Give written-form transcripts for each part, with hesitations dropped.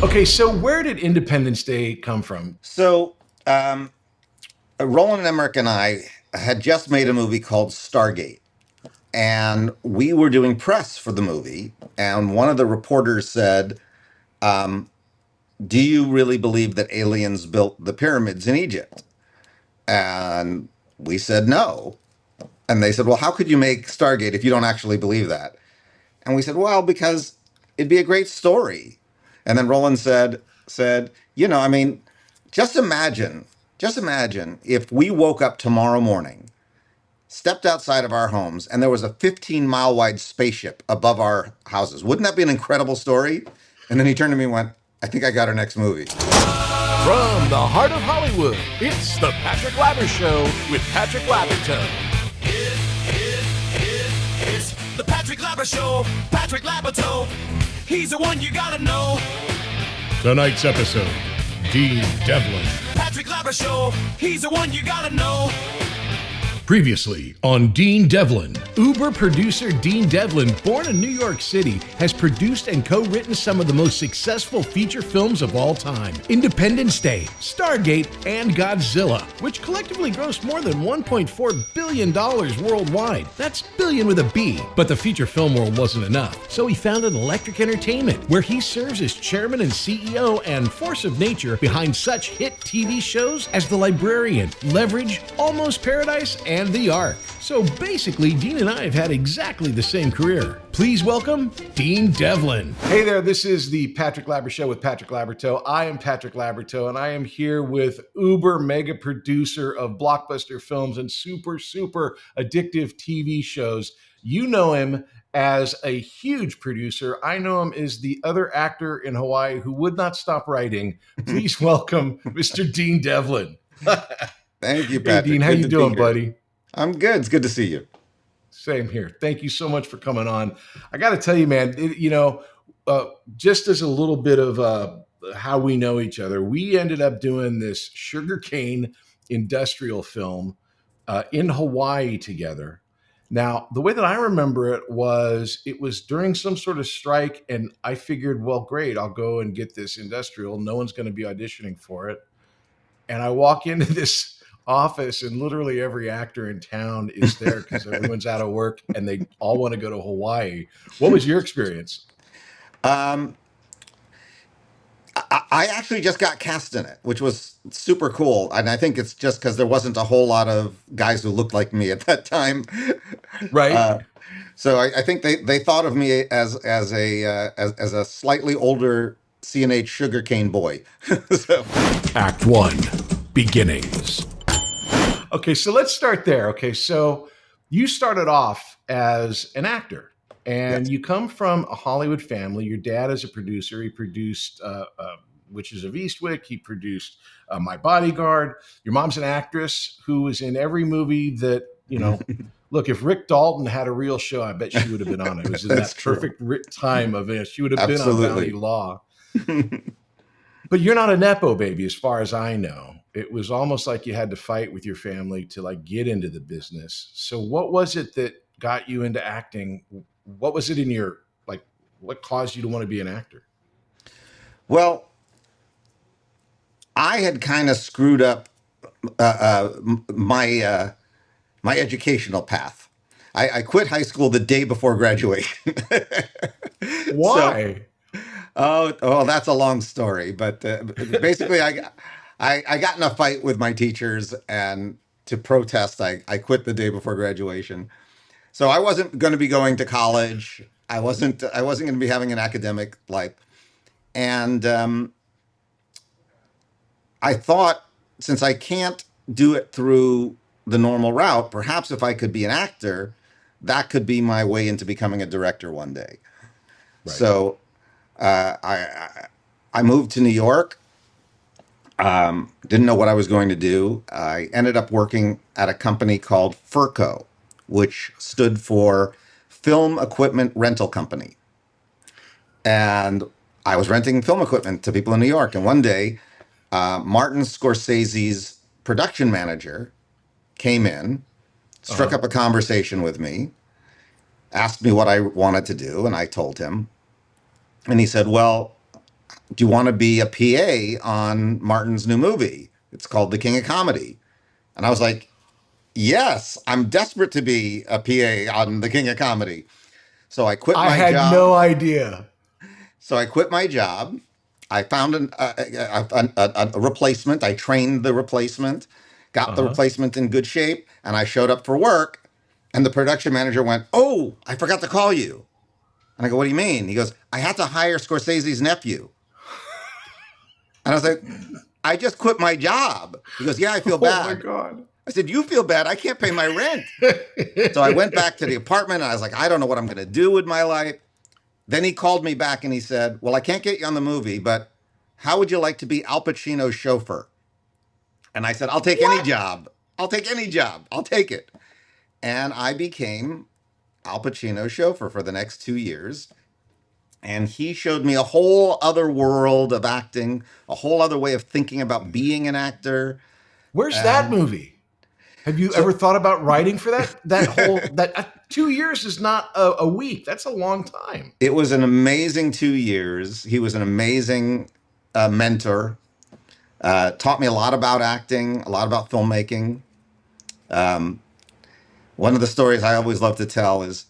Okay, so where did Independence Day come from? So, Roland Emmerich and I had just made a movie called Stargate, and we were doing press for the movie. And one of the reporters said, "Do you really believe that aliens built the pyramids in Egypt?" And we said no. And they said, "Well, how could you make Stargate if you don't actually believe that?" And we said, "Well, because it'd be a great story." And then Roland said, I mean, just imagine, just imagine if we woke up tomorrow morning, stepped outside of our homes, and there was a 15-mile wide spaceship above our houses. Wouldn't that be an incredible story? And then he turned to me and went, "I think I got our next movie." From the heart of Hollywood, it's the Patrick Labyorteaux with Patrick Labyorteaux. It's the Patrick Labyorteaux. Patrick Labyorteaux. He's the one you gotta know. Tonight's episode, Dean Devlin. Patrick Labyorteaux. He's the one you gotta know. Previously on Dean Devlin, Uber producer Dean Devlin, born in New York City, has produced and co-written some of the most successful feature films of all time. Independence Day, Stargate, and Godzilla, which collectively grossed more than $1.4 billion worldwide. That's billion with a B. But the feature film world wasn't enough, so he founded Electric Entertainment, where he serves as chairman and CEO and force of nature behind such hit TV shows as The Librarian, Leverage, Almost Paradise, and The Ark. So basically, Dean and I have had exactly the same career. Please welcome Dean Devlin. Hey there, this is the Patrick Labyorteaux with Patrick Labyorteaux. I am Patrick Labyorteaux, and I am here with uber mega producer of blockbuster films and super addictive TV shows. You know him as a huge producer. I know him as the other actor in Hawaii who would not stop writing. Please welcome Mr. Dean Devlin. Thank you, Hey, Patrick. Dean, how Good you to be doing, here. buddy? I'm good. It's good to see you. Same here. Thank you so much for coming on. I got to tell you, man, just as a little bit of how we know each other, we ended up doing this sugarcane industrial film in Hawaii together. Now, the way that I remember it was during some sort of strike, and I figured, well, great, I'll go and get this industrial. No one's going to be auditioning for it. And I walk into this office and literally every actor in town is there because everyone's out of work and they all want to go to Hawaii. What was your experience? Um, I actually just got cast in it, which was super cool. And I think it's just because there wasn't a whole lot of guys who looked like me at that time. Right? Uh, so I think they thought of me as a slightly older CNH sugarcane boy. So Act one, beginnings. Okay, so let's start there. Okay, so you started off as an actor and yes, you come from a Hollywood family. Your dad is a producer. He produced Witches of Eastwick. He produced My Bodyguard. Your mom's an actress who was in every movie that, look, if Rick Dalton had a real show, I bet she would have been on it. It was in that's that true. perfect time of it. She would have been on Bounty Absolutely. Law. But you're not a Nepo baby, as far as I know. It was almost like you had to fight with your family to like get into the business. So what was it that got you into acting? What was it in your, like, what caused you to want to be an actor? Well, I had kind of screwed up my educational path. I quit high school the day before graduation. So, Why? oh, that's a long story. But basically, I got in a fight with my teachers, and to protest, I quit the day before graduation. So I wasn't going to be going to college. I wasn't going to be having an academic life, and I thought, since I can't do it through the normal route, perhaps if I could be an actor, that could be my way into becoming a director one day. Right. So I moved to New York. Didn't know what I was going to do. I ended up working at a company called Furco, which stood for Film Equipment Rental Company. And I was renting film equipment to people in New York. And one day, Martin Scorsese's production manager came in, struck Uh-huh. up a conversation with me, asked me what I wanted to do, and I told him. And he said, "Well, do you want to be a PA on Martin's new movie? It's called The King of Comedy. And I was like, yes, I'm desperate to be a PA on The King of Comedy. So I quit I my had job. no idea. So I quit my job. I found a replacement. I trained the replacement, got the Uh-huh. replacement in good shape, and I showed up for work. And the production manager went, "Oh, I forgot to call you." And I go, "What do you mean?" He goes, "I had to hire Scorsese's nephew." And I was like, "I just quit my job." He goes, "Yeah, I feel Oh my bad." God. I said, "You feel bad? I can't pay my rent." So I went back to the apartment and I was like, I don't know what I'm going to do with my life. Then he called me back and he said, "Well, I can't get you on the movie, but how would you like to be Al Pacino's chauffeur?" And I said, "I'll take any What? job. I'll take any job. I'll take it." And I became Al Pacino's chauffeur for the next 2 years. And he showed me a whole other world of acting, a whole other way of thinking about being an actor. Where's that And movie? Have you ever so thought about writing for that whole that 2 years is not a week. That's a long time. it was an amazing 2 years. He was an amazing mentor. Taught me a lot about acting, a lot about filmmaking. One of the stories I always love to tell is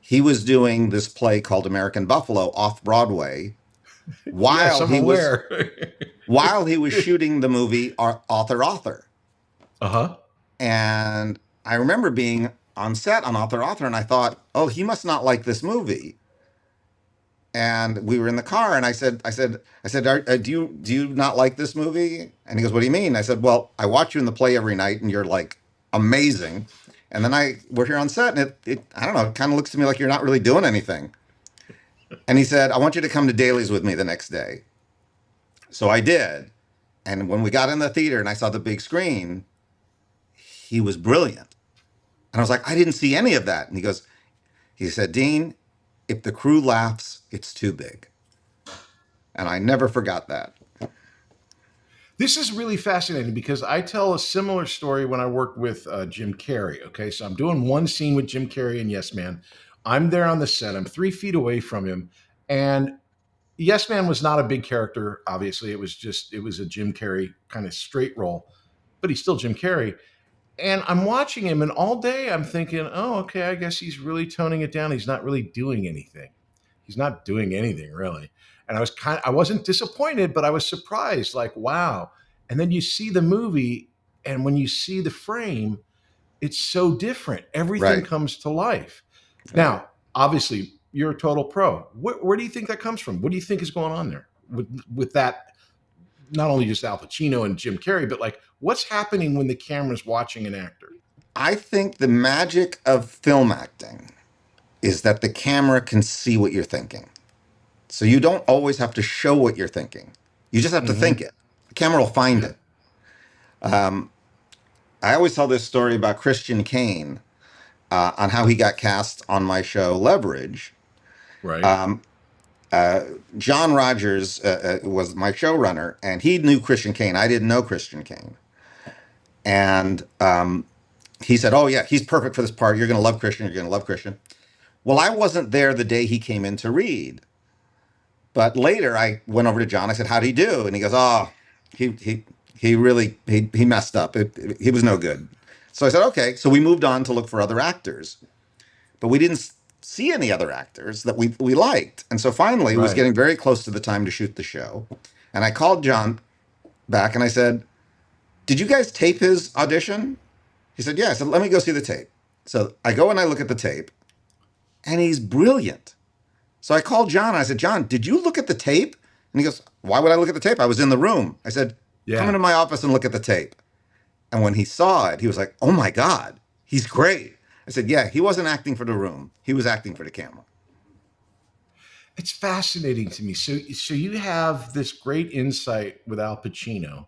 he was doing this play called American Buffalo off Broadway Yes, while I'm he was aware. shooting the movie Author. Uh-huh. And I remember being on set on Author, and I thought, oh, he must not like this movie. And we were in the car, and I said, do you not like this movie? And he goes, "What do you mean?" I said, "Well, I watch you in the play every night, and you're like amazing. And then we're here on set, and it I don't know, it kind of looks to me like you're not really doing anything." And he said, "I want you to come to dailies with me the next day." So I did. And when we got in the theater and I saw the big screen, he was brilliant. And I was like, "I didn't see any of that." And he said, "Dean, if the crew laughs, it's too big." And I never forgot that. This is really fascinating because I tell a similar story when I work with Jim Carrey. Okay, so I'm doing one scene with Jim Carrey and Yes Man. I'm there on the set. I'm 3 feet away from him, and Yes Man was not a big character. Obviously, it was a Jim Carrey kind of straight role, but he's still Jim Carrey. And I'm watching him, and all day I'm thinking, oh, okay, I guess he's really toning it down. He's not really doing anything. He's not doing anything really. And I wasn't disappointed, but I was surprised, like, wow. And then you see the movie, and when you see the frame, it's so different. Everything Right. comes to life. Right. Now, obviously, you're a total pro. Where do you think that comes from? What do you think is going on there with that? Not only just Al Pacino and Jim Carrey, but like what's happening when the camera's watching an actor? I think the magic of film acting is that the camera can see what you're thinking. So you don't always have to show what you're thinking. You just have to think Mm-hmm. it. The camera will find Yeah. it. I always tell this story about Christian Kane on how he got cast on my show Leverage. Right. John Rogers was my showrunner, and he knew Christian Kane. I didn't know Christian Kane. And he said, "Oh, yeah, he's perfect for this part. You're going to love Christian. You're going to love Christian." Well, I wasn't there the day he came in to read. But later I went over to John. I said, "How'd he do?" And he goes, "Oh, he really he messed up. He was no good." So I said, "Okay." So we moved on to look for other actors, but we didn't see any other actors that we liked. And so finally, it was Right. getting very close to the time to shoot the show, and I called John back and I said, "Did you guys tape his audition?" He said, "Yeah." I said, "Let me go see the tape." So I go and I look at the tape, and he's brilliant. So I called John. And I said, "John, did you look at the tape?" And he goes, "Why would I look at the tape? I was in the room." I said, "Come Yeah. into my office and look at the tape." And when he saw it, he was like, "Oh my God, he's great." I said, "Yeah, he wasn't acting for the room. He was acting for the camera." It's fascinating to me. So you have this great insight with Al Pacino.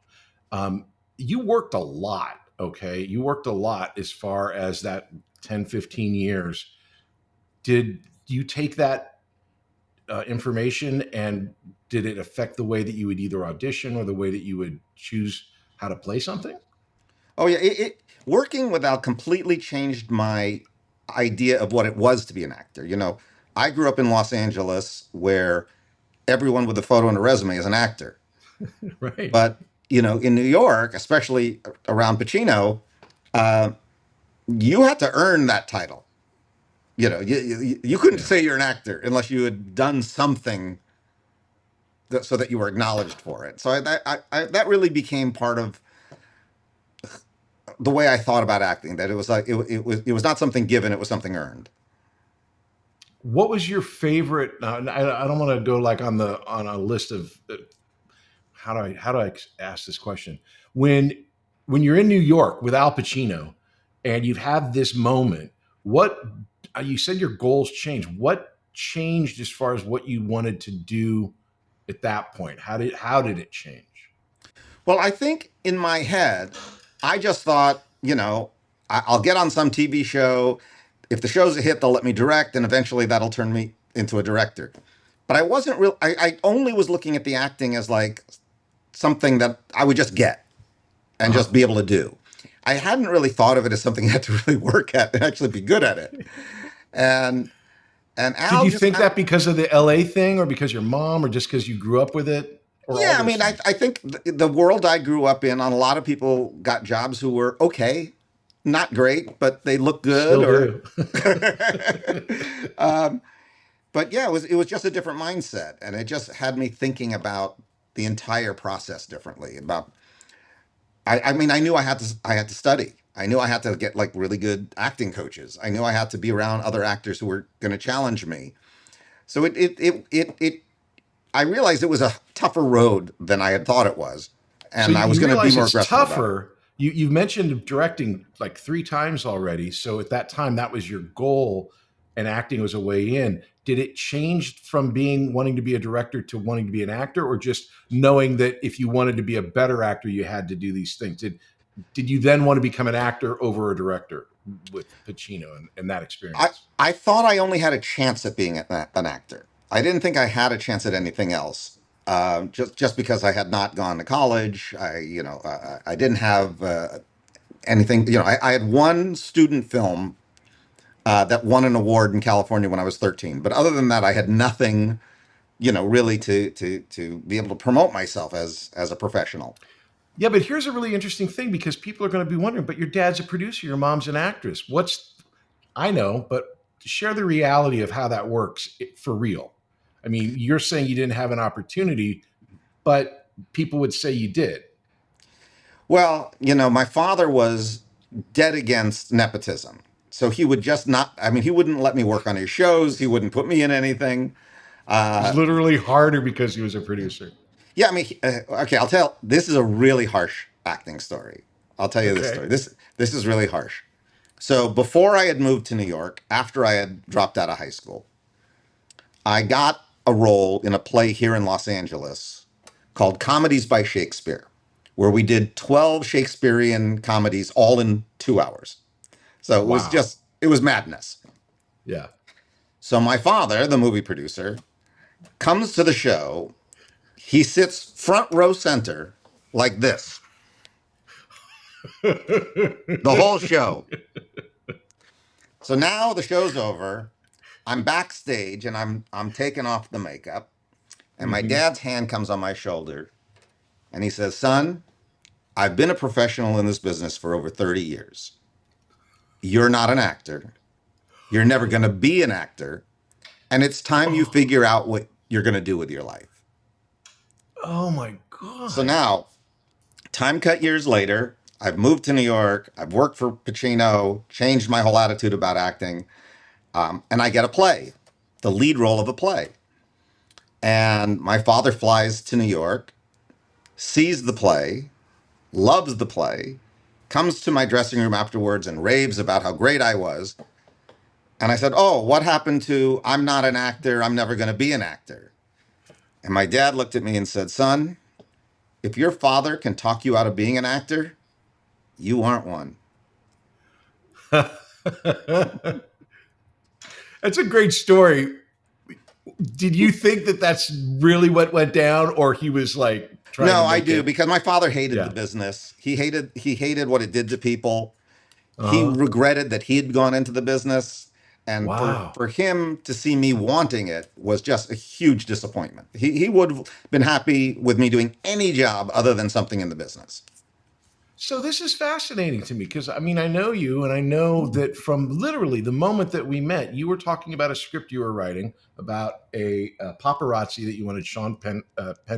Um, you worked a lot, okay? You worked a lot as far as that 10, 15 years. Did you take that information and did it affect the way that you would either audition or the way that you would choose how to play something? Oh yeah, working with Al completely changed my idea of what it was to be an actor. I grew up in Los Angeles where everyone with a photo and a resume is an actor. Right. But, in New York, especially around Pacino, uh, you had to earn that title. You couldn't Yeah. say you're an actor unless you had done something so that you were acknowledged for it. So that really became part of the way I thought about acting. That it was like it was not something given; it was something earned. What was your favorite? I don't want to go like on a list of how do I ask this question when you're in New York with Al Pacino and you have this moment. What you said your goals changed. What changed as far as what you wanted to do at that point? How did it change? Well, I think in my head, I just thought, I'll get on some TV show. If the show's a hit, they'll let me direct, and eventually that'll turn me into a director. But I wasn't real. I only was looking at the acting as like something that I would just get and Uh-huh. just be able to do. I hadn't really thought of it as something I had to really work at and actually be good at it. And and Did Al you just think kind of that because of the LA thing, or because your mom, or just because you grew up with it, or all yeah. I those mean, I things? I think the world I grew up in, on a lot of people got jobs who were okay, not great, but they look good Still or. do. um, but yeah, it was just a different mindset, and it just had me thinking about the entire process differently. I mean, I knew I had to study. I knew I had to get like really good acting coaches. I knew I had to be around other actors who were going to challenge me. So I realized it was a tougher road than I had thought it was, So and I was you going to be realize more it's aggressive about it. tougher. You've mentioned directing like three times already. So at that time, that was your goal, and acting was a way in. Did it change from being wanting to be a director to wanting to be an actor, or just knowing that if you wanted to be a better actor, you had to do these things? Did you then want to become an actor over a director with Pacino and that I experience? I thought I only had a chance at being an actor. I didn't think I had a chance at anything else. Just because I had not gone to college, I didn't have anything. I had one student film that won an award in California when I was 13. But other than that, I had nothing, really to be able to promote myself as a professional. Yeah, but here's a really interesting thing because people are going to be wondering, but your dad's a producer, your mom's an actress. I know, but share the reality of how that works for real. I mean, you're saying you didn't have an opportunity, but people would say you did. Well, my father was dead against nepotism. So he would just not, I mean, he wouldn't let me work on his shows. He wouldn't put me in anything. It was Uh, literally harder because he was a producer. yeah, I mean, okay, this is a really harsh acting story. I'll tell you this Okay. story. This is really harsh. So before I had moved to New York, after I had dropped out of high school, I got a role in a play here in Los Angeles called Comedies by Shakespeare, where we did 12 Shakespearean comedies all in 2 hours. So Wow. it was madness. Yeah. So my father, the movie producer, comes to the show. He sits front row center like this, the whole show. So now the show's over. I'm backstage and I'm taking off the makeup, and my Mhm. dad's hand comes on my shoulder and he says, "Son, I've been a professional in this business for over 30 years. You're not an actor. You're never going to be an actor. And it's time you Oh, figure out what you're going to do with your life." oh my So God. now, time cut years later, I've moved to New York. I've worked for Pacino, changed my whole attitude about acting, and I get a play, the lead role of a play. And my father flies to New York, sees the play, loves the play, comes to my dressing room afterwards and raves about how great I was. And I said, "Oh, what happened to I'm not an actor, I'm never going to be an actor?" And my dad looked at me and said, "Son, if your father can talk you out of being an actor, you aren't one." That's a great story. Did you think that that's really what went down, or he was like trying to No, I make do, it? because my father hated the Yeah. business. He hated what it did to people. He Uh-huh. regretted that he had gone into the business. And Wow. for him to see me wanting it was just a huge disappointment. He would have been happy with me doing any job other than something in the business. So this is fascinating to me because I mean I know you and I know that from literally the moment that we met, you were talking about a script you were writing about a paparazzi that you wanted Sean Penn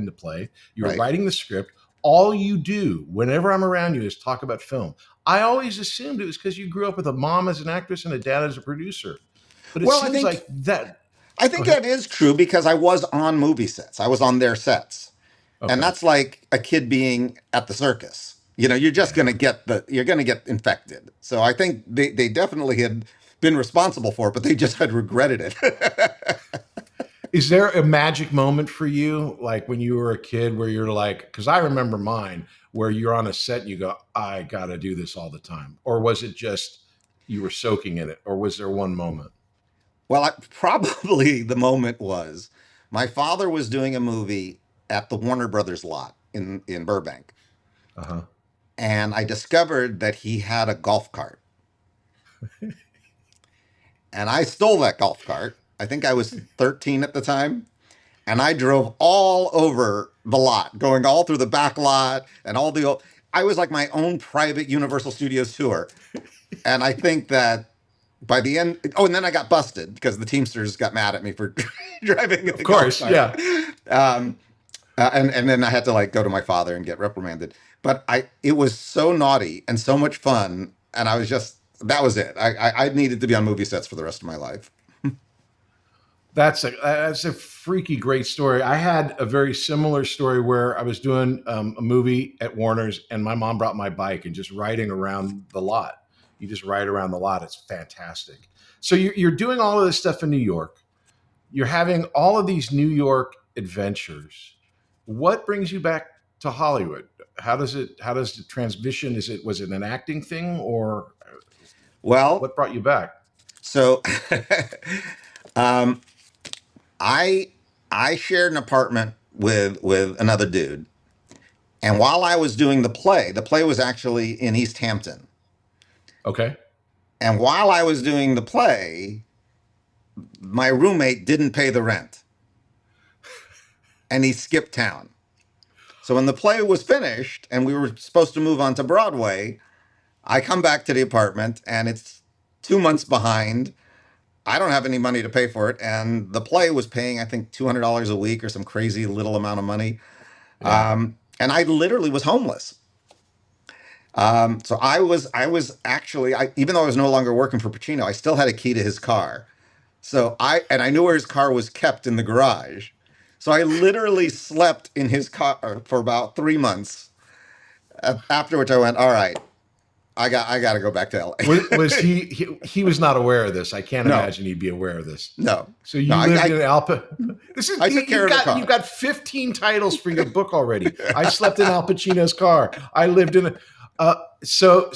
to play. You were Right. writing the script. All you do whenever I'm around you is talk about film. I always assumed it was because you grew up with a mom as an actress and a dad as a producer, but it Well, seems like that. I Go think ahead. that is true because I was on movie sets. I was on their sets. And Okay. that's like a kid being at the circus. You're just going to you're going to get infected. So I think they definitely had been responsible for it, but they just had regretted it. Is there a magic moment for you, like when you were a kid, where you're like, because I remember mine, where you're on a set and you go, I got to do this all the time? Or was it just you were soaking in it? Or was there one moment? Well, probably the moment was my father was doing a movie at the Warner Brothers lot in Burbank. Uh huh. And I discovered that he had a golf cart. And I stole that golf cart. I think I was 13 at the time. And I drove all over the lot, going all through the back lot and all the old. I was like my own private Universal Studios tour. And I think that by the end, oh, and then I got busted because the Teamsters got mad at me for driving Of the golf course. cart. Yeah. And then I had to like go to my father and get reprimanded. But it was so naughty and so much fun, and I was just that was it. I needed to be on movie sets for the rest of my life. That's a freaky great story. I had a very similar story where I was doing a movie at Warner's and my mom brought my bike and just riding around the lot. You just ride around the lot. It's fantastic. So you're doing all of this stuff in New York. You're having all of these New York adventures. What brings you back to Hollywood? How does the transition, was it an acting thing or Well, what brought you back? so um, I I shared an apartment with another dude, and while I was doing the play was actually in East Hampton, Okay. and while I was doing the play, my roommate didn't pay the rent, and he skipped town. So when the play was finished and we were supposed to move on to Broadway, I come back to the apartment and it's 2 months behind. I don't have any money to pay for it, and the play was paying I think $200 a week or some crazy little amount of money. Yeah. And I literally was homeless. So I was actually even though I was no longer working for Pacino, I still had a key to his car. So I knew where his car was kept in the garage. So I literally slept in his car for about 3 months. After which I went, all right, I got to go back to LA. Was he was not aware of this? I can't No, imagine he'd be aware of this. no, So no. you lived in Alpa. This is I took care of the car. you've got 15 titles for your book already. I slept in Al Pacino's car. I lived in. So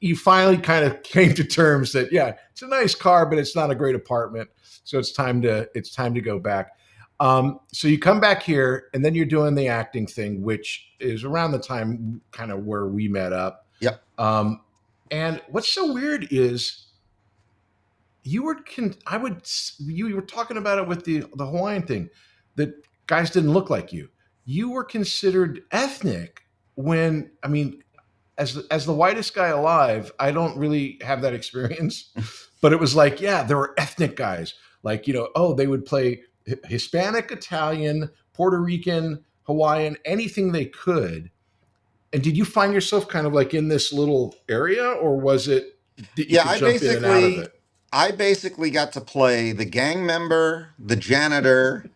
you finally kind of came to terms that yeah, it's a nice car, but it's not a great apartment. So it's time to go back. So you come back here, and then you're doing the acting thing, which is around the time kind of where we met up. Yep. And what's so weird is you were you were talking about it with the Hawaiian thing that guys didn't look like you. You were considered ethnic when I mean, as the whitest guy alive, I don't really have that experience, but it was like yeah, there were ethnic guys like oh they would play Hispanic, Italian, Puerto Rican, Hawaiian, anything they could. And did you find yourself kind of like in this little area, or was it that you Yeah, could jump in and out of it? I basically got to play the gang member, the janitor.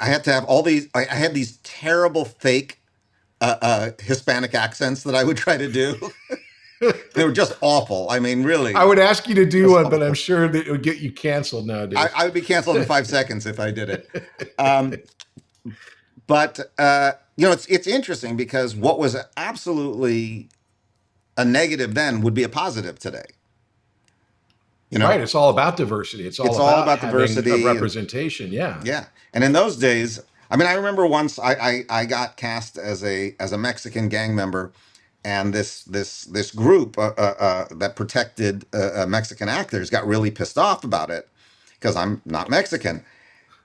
I had to have all these. I had these terrible fake Hispanic accents that I would try to do. They were just awful. I mean, I really, would ask you to do just one, but I'm awful. sure that it would get you canceled nowadays. I would be canceled in 5 seconds if I did it. Um, but it's interesting because what was absolutely a negative then would be a positive today. You Right. know, It's all about diversity. It's all it's all about about having a diversity and representation. Yeah. yeah. And in those days, I mean, I remember once I got cast as a Mexican gang member, and this group that protected Mexican actors got really pissed off about it because I'm not Mexican.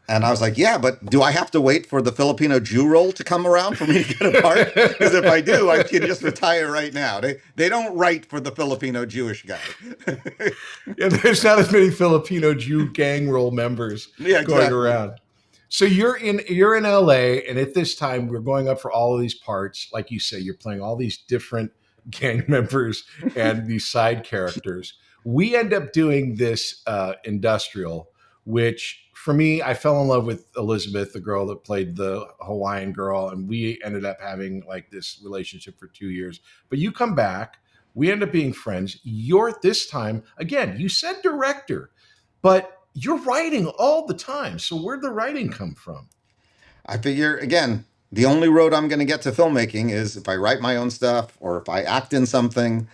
And I was like, yeah, but do I have to wait for the Filipino Jew role to come around for me to get a part? Because if I do, I can just retire right now. They don't write for the Filipino Jewish guy. Yeah, there's not as many Filipino Jew gang role members Yeah, going exactly. around. So you're in LA, and at this time we're going up for all of these parts. Like you say, you're playing all these different gang members and these side characters. We end up doing this industrial, which for me, I fell in love with Elizabeth, the girl that played the Hawaiian girl, and we ended up having like this relationship for 2 years. But you come back, we end up being friends. You're this time again. You said director, but you're writing all the time. So where'd the writing come from? I figure, again, the only road I'm going to get to filmmaking is if I write my own stuff or if I act in something.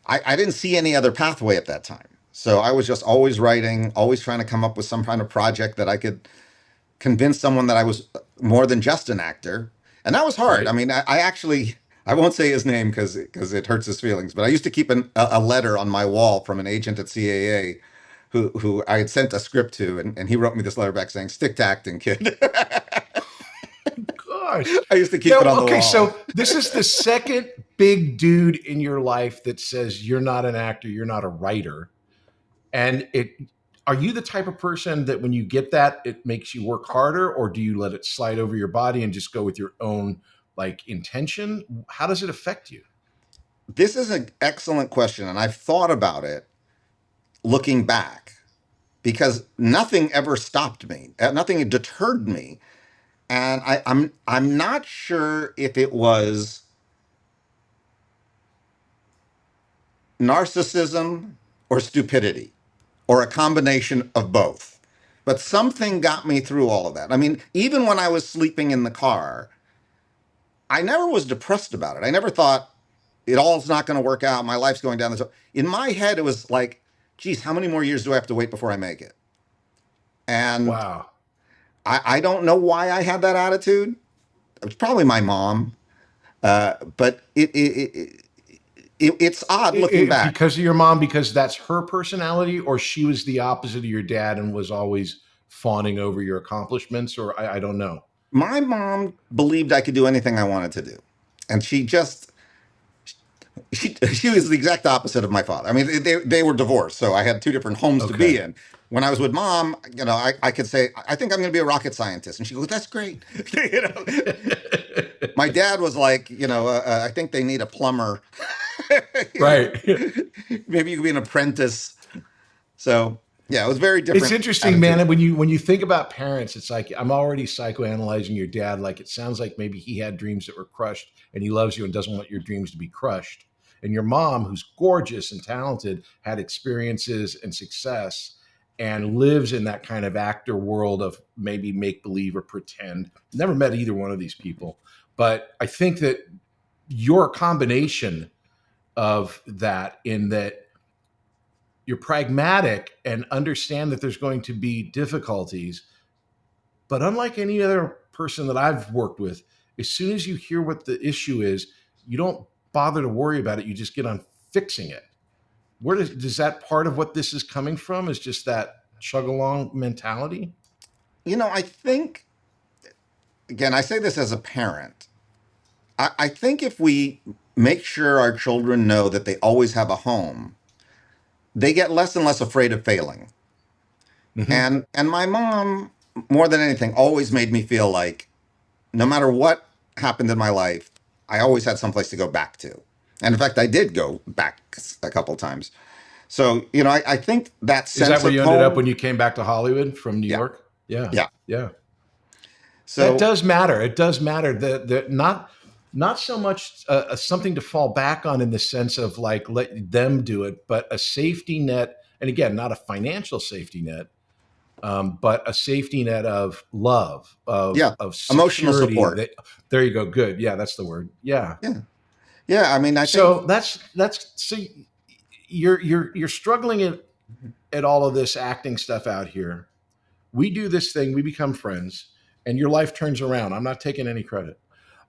I didn't see any other pathway at that time. So I was just always writing, always trying to come up with some kind of project that I could convince someone that I was more than just an actor. And that was hard. Right. I mean, I actually, I won't say his name because it hurts his feelings, but I used to keep a letter on my wall from an agent at CAA who I had sent a script to, and he wrote me this letter back saying, "Stick to acting, kid." Gosh. I used to keep Now, it on the okay, wall. so this is the second big dude in your life that says you're not an actor, you're not a writer. And it are you the type of person that when you get that, it makes you work harder, or do you let it slide over your body and just go with your own like intention? How does it affect you? This is an excellent question, and I've thought about it looking back because nothing ever stopped me, nothing deterred me, and I'm not sure if it was narcissism or stupidity or a combination of both. But something got me through all of that. I mean, even when I was sleeping in the car, I never was depressed about it. I never thought it all's not going to work out. My life's going down this. In my head, it was like, geez, how many more years do I have to wait before I make it? And Wow. I don't know why I had that attitude. It was probably my mom, but it's odd looking back. Because of your mom, because that's her personality, or she was the opposite of your dad and was always fawning over your accomplishments, or I don't know. My mom believed I could do anything I wanted to do, and she was the exact opposite of my father. I mean, they were divorced, so I had two different homes to be Okay. in. When I was with mom, I could say, I think I'm going to be a rocket scientist, and she goes, "That's great." you know, my dad was like, I think they need a plumber. Right. Maybe you could be an apprentice. So yeah, it was very It's different interesting, man. attitude. And when you think about parents, it's like I'm already psychoanalyzing your dad. Like it sounds like maybe he had dreams that were crushed, and he loves you and doesn't want your dreams to be crushed. And your mom, who's gorgeous and talented, had experiences and success, and lives in that kind of actor world of maybe make believe or pretend. Never met either one of these people, but I think that you're a combination of that in that you're pragmatic and understand that there's going to be difficulties. But unlike any other person that I've worked with, as soon as you hear what the issue is, you don't bother to worry about it. You just get on fixing it. Where does that part of what this is coming from? Is just that chug along mentality? I think, again, I say this as a parent. I think if we make sure our children know that they always have a home, they get less and less afraid of failing. Mm-hmm. And my mom, more than anything, always made me feel like no matter what happened in my life, I always had someplace to go back to. And in fact, I did go back a couple times. So, I think that Is that sense where of you ended up when home, you came back to Hollywood from New yeah, York? Yeah, yeah. yeah. That So, does matter. It does matter. That not so much something to fall back on in the sense of like let them do it, but a safety net. And again, not a financial safety net, but a safety net of love, yeah, of emotional security. support. That there you go. Good. Yeah, that's the word. Yeah. Yeah. Yeah. I mean, I think, So that's so you're struggling at all of this acting stuff out here. We do this thing. We become friends, and your life turns around. I'm not taking any credit.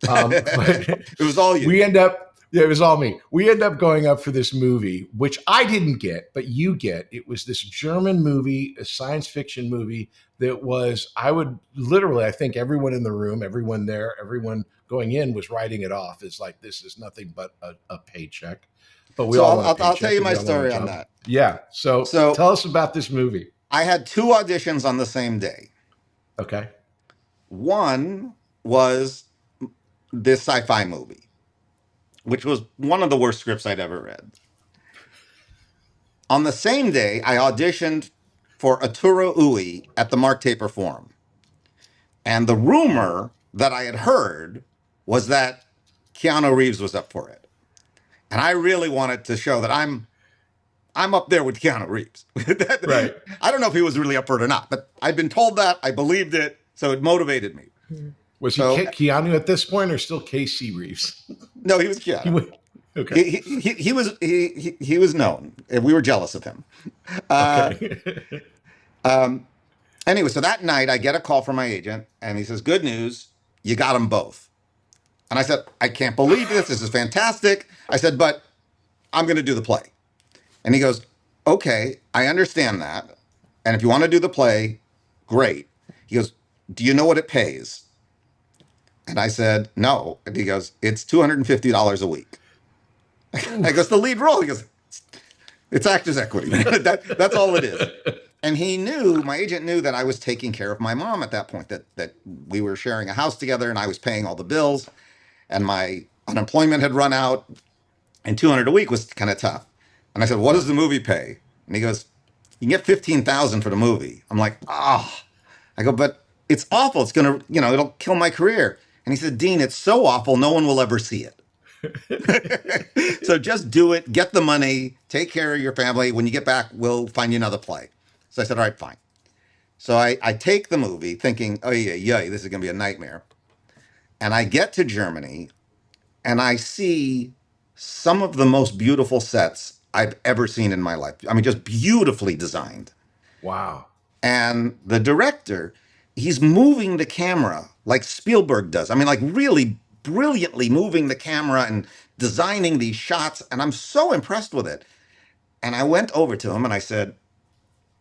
But it was all you. we end up Yeah, it was all me. We ended up going up for this movie, which I didn't get, but you get. It was this German movie, a science fiction movie that was, I would literally, I think everyone in the room, everyone there, everyone going in was writing it off as like, this is nothing but a paycheck. But we So all want a I'll tell paycheck you and my we all want a story on job. that. Yeah. So So tell us about this movie. I had two auditions on the same day. Okay. One was this sci-fi movie, which was one of the worst scripts I'd ever read. On the same day, I auditioned for Arturo Ui at the Mark Taper Forum. And the rumor that I had heard was that Keanu Reeves was up for it. And I really wanted to show that I'm up there with Keanu Reeves. Right. I don't know if he was really up for it or not, but I'd been told that. I believed it. So it motivated me. Was he So Keanu at this point or still Casey Reeves? no, he was Keanu. Okay. He was known. We were jealous of him. Okay. Anyway, so that night I get a call from my agent and he says, "Good news, you got them both." And I said, "I can't believe this. This is fantastic." I said, "But I'm going to do the play." And he goes, "Okay, I understand that. And if you want to do the play, great." He goes, "Do you know what it pays?" And I said, "No." And he goes, "It's $250 a week." I goes, "The lead role." He goes, "It's actor's equity." That's all it is. And he knew, my agent knew that I was taking care of my mom at that point, that we were sharing a house together and I was paying all the bills and my unemployment had run out and 200 a week was kind of tough. And I said, "What does the movie pay?" And he goes, "You can get 15,000 for the movie." I'm like, "Ah." I go, "But it's awful. It's going to, it'll kill my career." And he said, "Dean, it's so awful. No one will ever see it." So just do it, get the money, take care of your family. When you get back, we'll find you another play. So I said, "All right, fine." So I take the movie thinking, oh, yeah, this is going to be a nightmare. And I get to Germany and I see some of the most beautiful sets I've ever seen in my life. I mean, just beautifully designed. Wow. And the director, he's moving the camera like Spielberg does. I mean, like really brilliantly moving the camera and designing these shots. And I'm so impressed with it. And I went over to him and I said,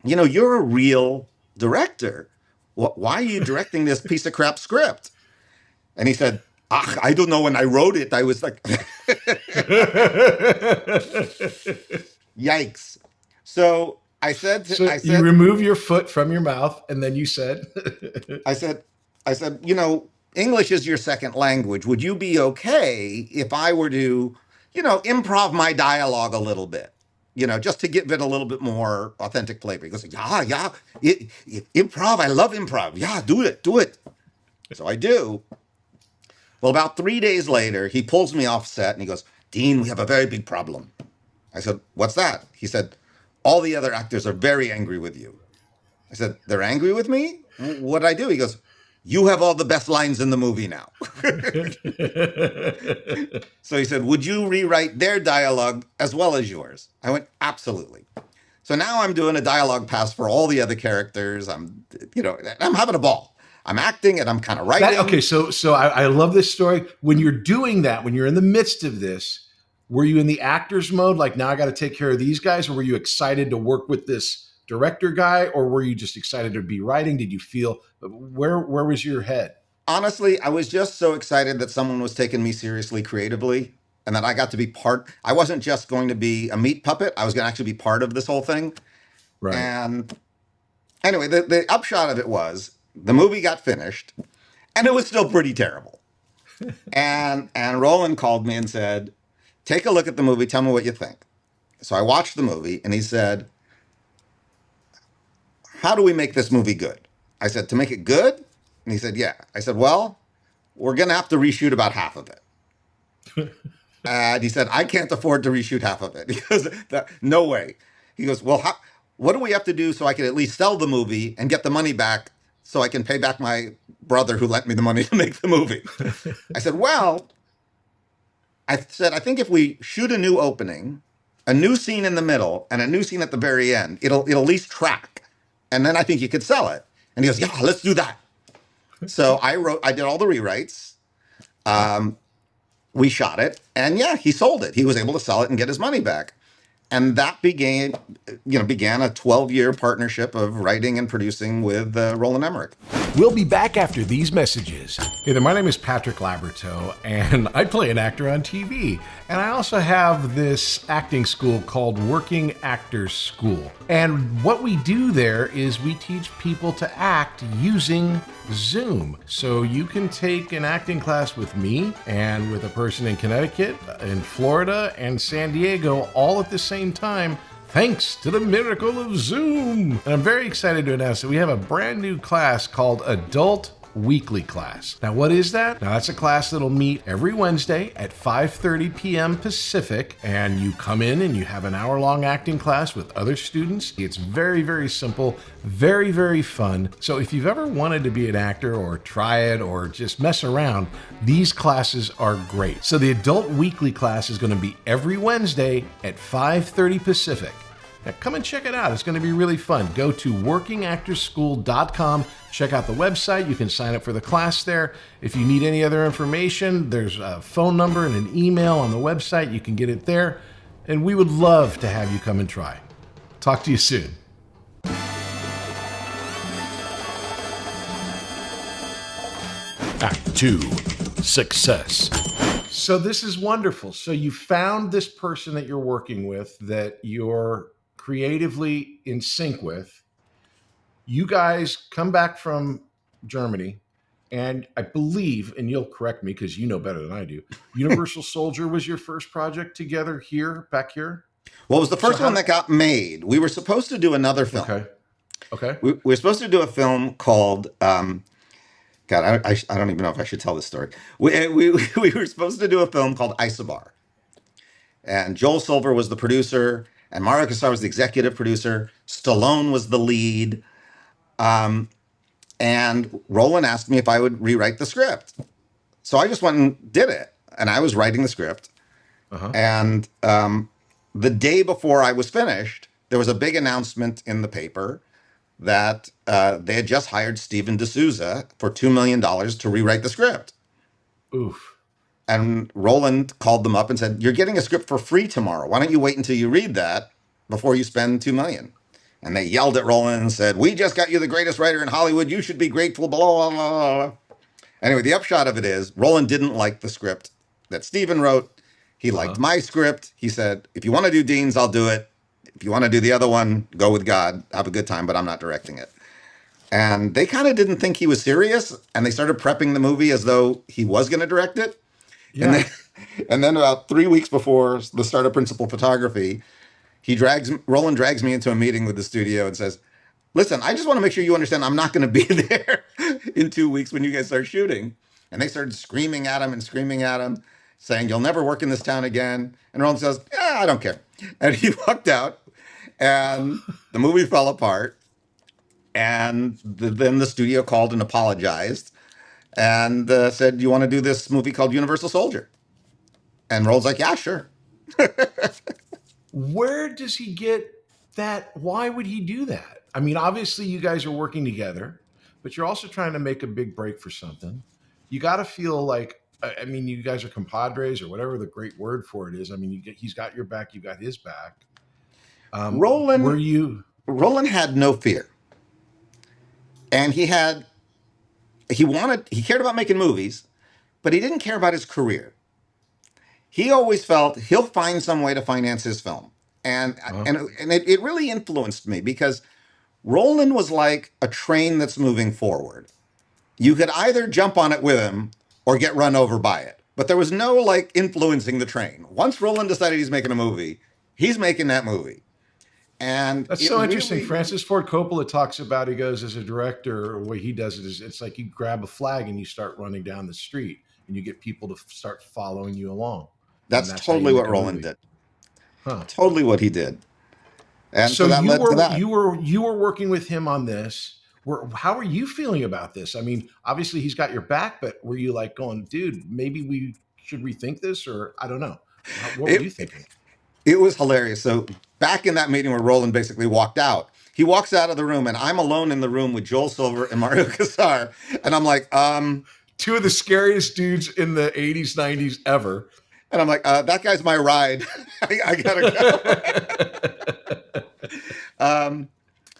"You're a real director. Why are you directing this piece of crap script?" And he said, "I don't know. When I wrote it, I was like, yikes." So So you remove your foot from your mouth, and then you said, I said, "English is your second language. Would you be okay if I were to, improv my dialogue a little bit? Just to give it a little bit more authentic flavor." He goes, "Yeah, improv. I love improv. Yeah, do it." So I do. Well, about 3 days later, he pulls me off set and he goes, "Dean, we have a very big problem." I said, "What's that?" He said, "All the other actors are very angry with you." I said, "They're angry with me? What'd I do?" He goes, "You have all the best lines in the movie now." So he said, "Would you rewrite their dialogue as well as yours?" I went, "Absolutely." So now I'm doing a dialogue pass for all the other characters. I'm having a ball. I'm acting and I'm kind of writing. okay, so I love this story. When you're doing that, when you're in the midst of this, were you in the actor's mode, like now I got to take care of these guys, or were you excited to work with this director guy, or were you just excited to be writing? Did you feel where was your head? Honestly, I was just so excited that someone was taking me seriously creatively and that I got to be part. I wasn't just going to be a meat puppet. I was going to actually be part of this whole thing. Right. And anyway, the upshot of it was the movie got finished and it was still pretty terrible. and Roland called me and said, "Take a look at the movie. Tell me what you think." So I watched the movie and he said, "How do we make this movie good?" I said, "To make it good?" And he said, "Yeah." I said, "Well, we're going to have to reshoot about half of it." And he said, "I can't afford to reshoot half of it." Because no way. He goes, "Well, what do we have to do so I can at least sell the movie and get the money back so I can pay back my brother who lent me the money to make the movie?" I said, "Well," I "think if we shoot a new opening, a new scene in the middle, and a new scene at the very end, it'll at least track. And then I think you could sell it." And he goes, "Yeah, let's do that." So I did all the rewrites. we shot it, and yeah, he sold it. He was able to sell it and get his money back. And that began a 12-year partnership of writing and producing with Roland Emmerich. We'll be back after these messages. Hey there, my name is Patrick Labyorteaux, and I play an actor on TV. And I also have this acting school called Working Actors School. And what we do there is we teach people to act using Zoom. So you can take an acting class with me and with a person in Connecticut, in Florida, and San Diego all at the same time, thanks to the miracle of Zoom. And I'm very excited to announce that we have a brand new class called Adult Weekly Class. Now, what is that? Now, that's a class that'll meet every Wednesday at 5:30 p.m. Pacific, and you come in and you have an hour-long acting class with other students. It's very, very simple, very, very fun. So if you've ever wanted to be an actor or try it or just mess around, these classes are great. So the Adult Weekly Class is going to be every Wednesday at 5:30 Pacific. Now, come and check it out. It's going to be really fun. Go to workingactorschool.com. Check out the website. You can sign up for the class there. If you need any other information, there's a phone number and an email on the website. You can get it there. And we would love to have you come and try. Talk to you soon. Act 2, Success. So this is wonderful. So you found this person that you're working with that you're creatively in sync with. You guys come back from Germany, and I believe, and you'll correct me because you know better than I do, Universal Soldier was your first project together back here? Well, it was the first one that got made. We were supposed to do another film. Okay. We were supposed to do a film called, God, I don't even know if I should tell this story. We were supposed to do a film called Isobar. And Joel Silver was the producer, and Mario Casar was the executive producer. Stallone was the lead. And Roland asked me if I would rewrite the script. So I just went and did it. And I was writing the script. And the day before I was finished, there was a big announcement in the paper that they had just hired Steven D'Souza for $2 million to rewrite the script. Oof. And Roland called them up and said, "You're getting a script for free tomorrow. Why don't you wait until you read that before you spend $2 million?" And they yelled at Roland and said, "We just got you the greatest writer in Hollywood. You should be grateful, blah, blah, blah, blah." Anyway, the upshot of it is Roland didn't like the script that Steven wrote. He liked my script. He said, "If you want to do Dean's, I'll do it. If you want to do the other one, go with God. Have a good time, but I'm not directing it." And they kind of didn't think he was serious. And they started prepping the movie as though he was going to direct it. Yeah. And then about 3 weeks before the start of principal photography, Roland drags me into a meeting with the studio and says, "Listen, I just want to make sure you understand I'm not going to be there in 2 weeks when you guys start shooting." And they started screaming at him, saying, "You'll never work in this town again." And Roland says, "Yeah, I don't care." And he walked out, and the movie fell apart. And then the studio called and apologized and said, "Do you want to do this movie called Universal Soldier?" And Roland's like, "Yeah, sure." Where does he get that? Why would he do that? I mean, obviously you guys are working together, but you're also trying to make a big break for something. You got to feel like, I mean, you guys are compadres or whatever the great word for it is. I mean, he's got your back, you got his back. Roland had no fear. And he cared about making movies, but he didn't care about his career. He always felt he'll find some way to finance his film. And it really influenced me because Roland was like a train that's moving forward. You could either jump on it with him or get run over by it. But there was no like influencing the train. Once Roland decided he's making a movie, he's making that movie. And that's so interesting. Francis Ford Coppola talks about, he goes, as a director, the way he does it is it's like you grab a flag and you start running down the street and you get people to start following you along. That's totally what Roland did. Totally what he did. And so that led to that. You were working with him on this. How are you feeling about this? I mean, obviously he's got your back, but were you like going, "Dude, maybe we should rethink this," or I don't know. What were you thinking? It was hilarious. So back in that meeting where Roland basically walked out, he walks out of the room and I'm alone in the room with Joel Silver and Mario Casar. And I'm like, two of the scariest dudes in the 80s, 90s ever. And I'm like, that guy's my ride. I gotta go.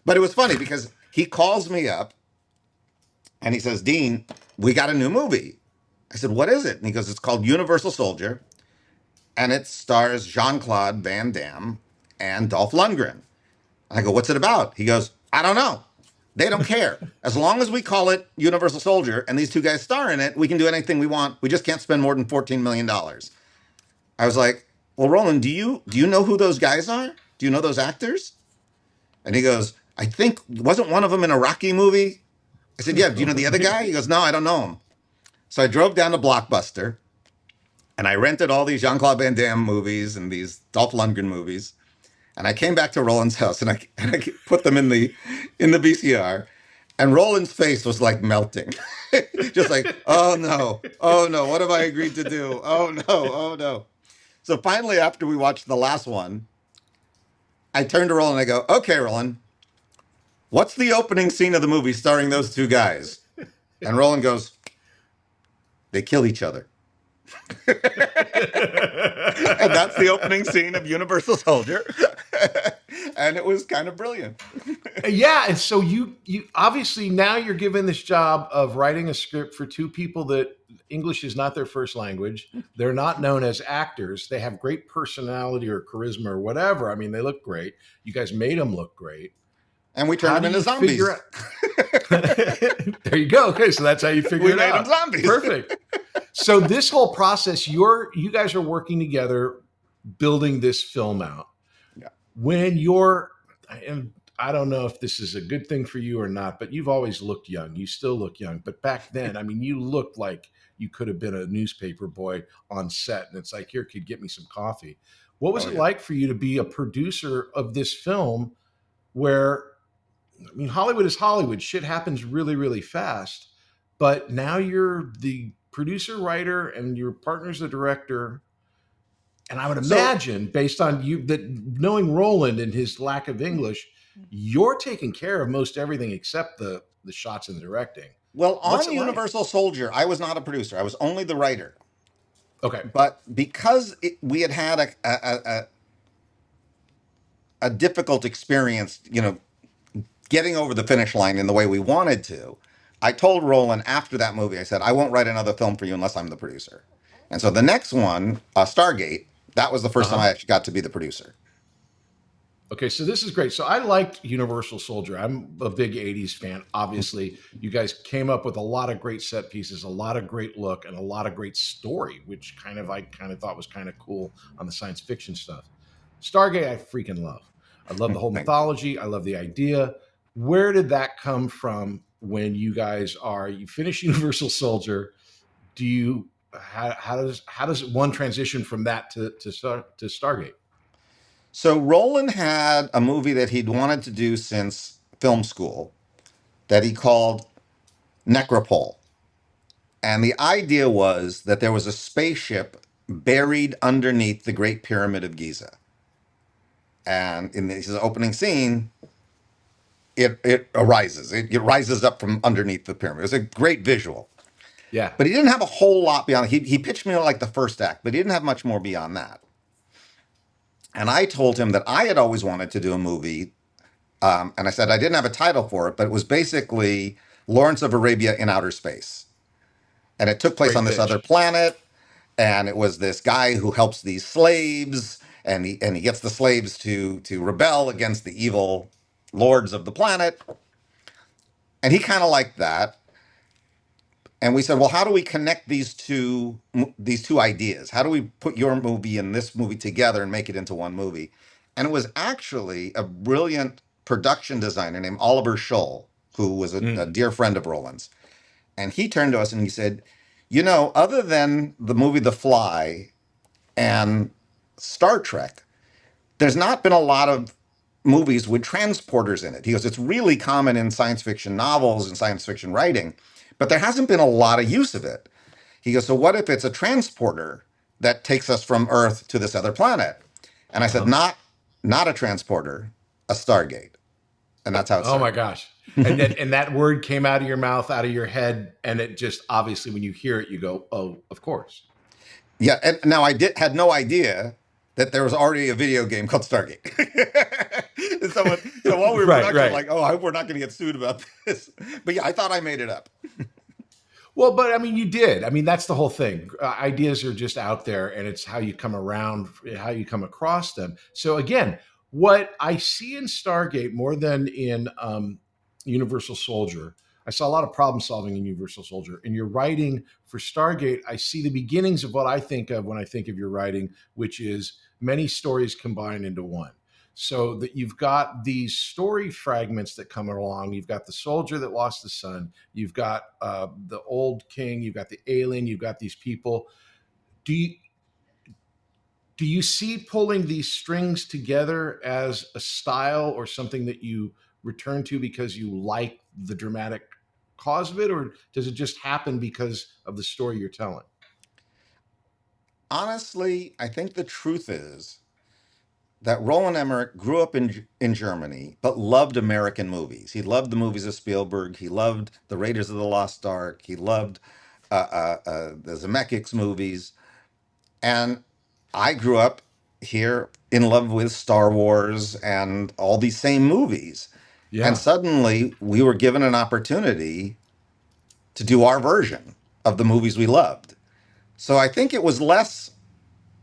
But it was funny because he calls me up and he says, Dean, we got a new movie. I said, what is it? And he goes, it's called Universal Soldier. And it stars Jean-Claude Van Damme and Dolph Lundgren. I go, what's it about? He goes, I don't know. They don't care. As long as we call it Universal Soldier and these two guys star in it, we can do anything we want. We just can't spend more than $14 million. I was like, well, Roland, do you know who those guys are? Do you know those actors? And he goes, I think, wasn't one of them in a Rocky movie? I said, yeah, do you know the other guy? He goes, no, I don't know him. So I drove down to Blockbuster and I rented all these Jean-Claude Van Damme movies and these Dolph Lundgren movies. And I came back to Roland's house and I put them in the VCR. And Roland's face was like melting. Just like, oh no, what have I agreed to do? Oh no. So finally, after we watched the last one, I turned to Roland and I go, okay, Roland, what's the opening scene of the movie starring those two guys? And Roland goes, they kill each other. And that's the opening scene of Universal Soldier. And it was kind of brilliant. Yeah, and so you obviously now you're given this job of writing a script for two people that English is not their first language. They're not known as actors. They have great personality or charisma or whatever. I mean, they look great. You guys made them look great. And we turned them into zombies. There you go. Okay, so that's how you figure it out. We made them zombies. Perfect. So this whole process, you guys are working together, building this film out. Yeah. When and I don't know if this is a good thing for you or not, but you've always looked young. You still look young. But back then, I mean, you looked like you could have been a newspaper boy on set. And it's like, here, kid, get me some coffee. What was it like for you to be a producer of this film where, I mean, Hollywood is Hollywood. Shit happens really, really fast. But now you're the producer, writer, and your partner's the director. And I would imagine, based on you, that knowing Roland and his lack of English, you're taking care of most everything except the shots and the directing. Well, on Universal Soldier, I was not a producer. I was only the writer. Okay. But because we had a difficult experience, getting over the finish line in the way we wanted to, I told Roland after that movie, I said, I won't write another film for you unless I'm the producer. And so the next one, Stargate, that was the first time I actually got to be the producer. Okay, so this is great. So I liked Universal Soldier. I'm a big 80s fan. Obviously, you guys came up with a lot of great set pieces, a lot of great look, and a lot of great story, which I thought was kind of cool on the science fiction stuff. Stargate, I freaking love. I love the whole mythology. I love the idea. Where did that come from when you guys you finish Universal Soldier? How does one transition from that to Stargate? So Roland had a movie that he'd wanted to do since film school that he called Necropole. And the idea was that there was a spaceship buried underneath the Great Pyramid of Giza. And in this opening scene, it arises. It rises up from underneath the pyramid. It was a great visual. Yeah. But he didn't have a whole lot beyond it. He pitched me like the first act, but he didn't have much more beyond that. And I told him that I had always wanted to do a movie. And I said I didn't have a title for it, but it was basically Lawrence of Arabia in outer space. And it took place on this other planet. And it was this guy who helps these slaves. And he gets the slaves to rebel against the evil lords of the planet. And he kind of liked that. And we said, well, how do we connect these two ideas? How do we put your movie and this movie together and make it into one movie? And it was actually a brilliant production designer named LaborSheaux, who was a dear friend of Roland's. And he turned to us and he said, other than the movie The Fly and Star Trek, there's not been a lot of movies with transporters in it. He goes, it's really common in science fiction novels and science fiction writing, but there hasn't been a lot of use of it. He goes, so what if it's a transporter that takes us from Earth to this other planet? And I said, not a transporter, a Stargate. And that's how it started. Oh my gosh. And that word came out of your mouth, out of your head, and it just obviously when you hear it, you go, "Oh, of course." Yeah, and now had no idea that there was already a video game called Stargate. So while we were in Right, production, I'm right. like, oh, I hope we're not going to get sued about this. But yeah, I thought I made it up. Well, but I mean, you did. I mean, that's the whole thing. Ideas are just out there, and it's how you come around, how you come across them. So again, what I see in Stargate more than in Universal Soldier, I saw a lot of problem solving in Universal Soldier. In your writing for Stargate, I see the beginnings of what I think of when I think of your writing, which is many stories combined into one. So that you've got these story fragments that come along. You've got the soldier that lost the son. You've got the old king. You've got the alien. You've got these people. Do you do you see pulling these strings together as a style or something that you return to because you like the dramatic cause of it, or does it just happen because of the story you're telling? Honestly, I think the truth is that Roland Emmerich grew up in Germany, but loved American movies. He loved the movies of Spielberg. He loved the Raiders of the Lost Ark. He loved the Zemeckis movies. And I grew up here in love with Star Wars and all these same movies. And Yeah. suddenly we were given an opportunity to do our version of the movies we loved. So I think it was less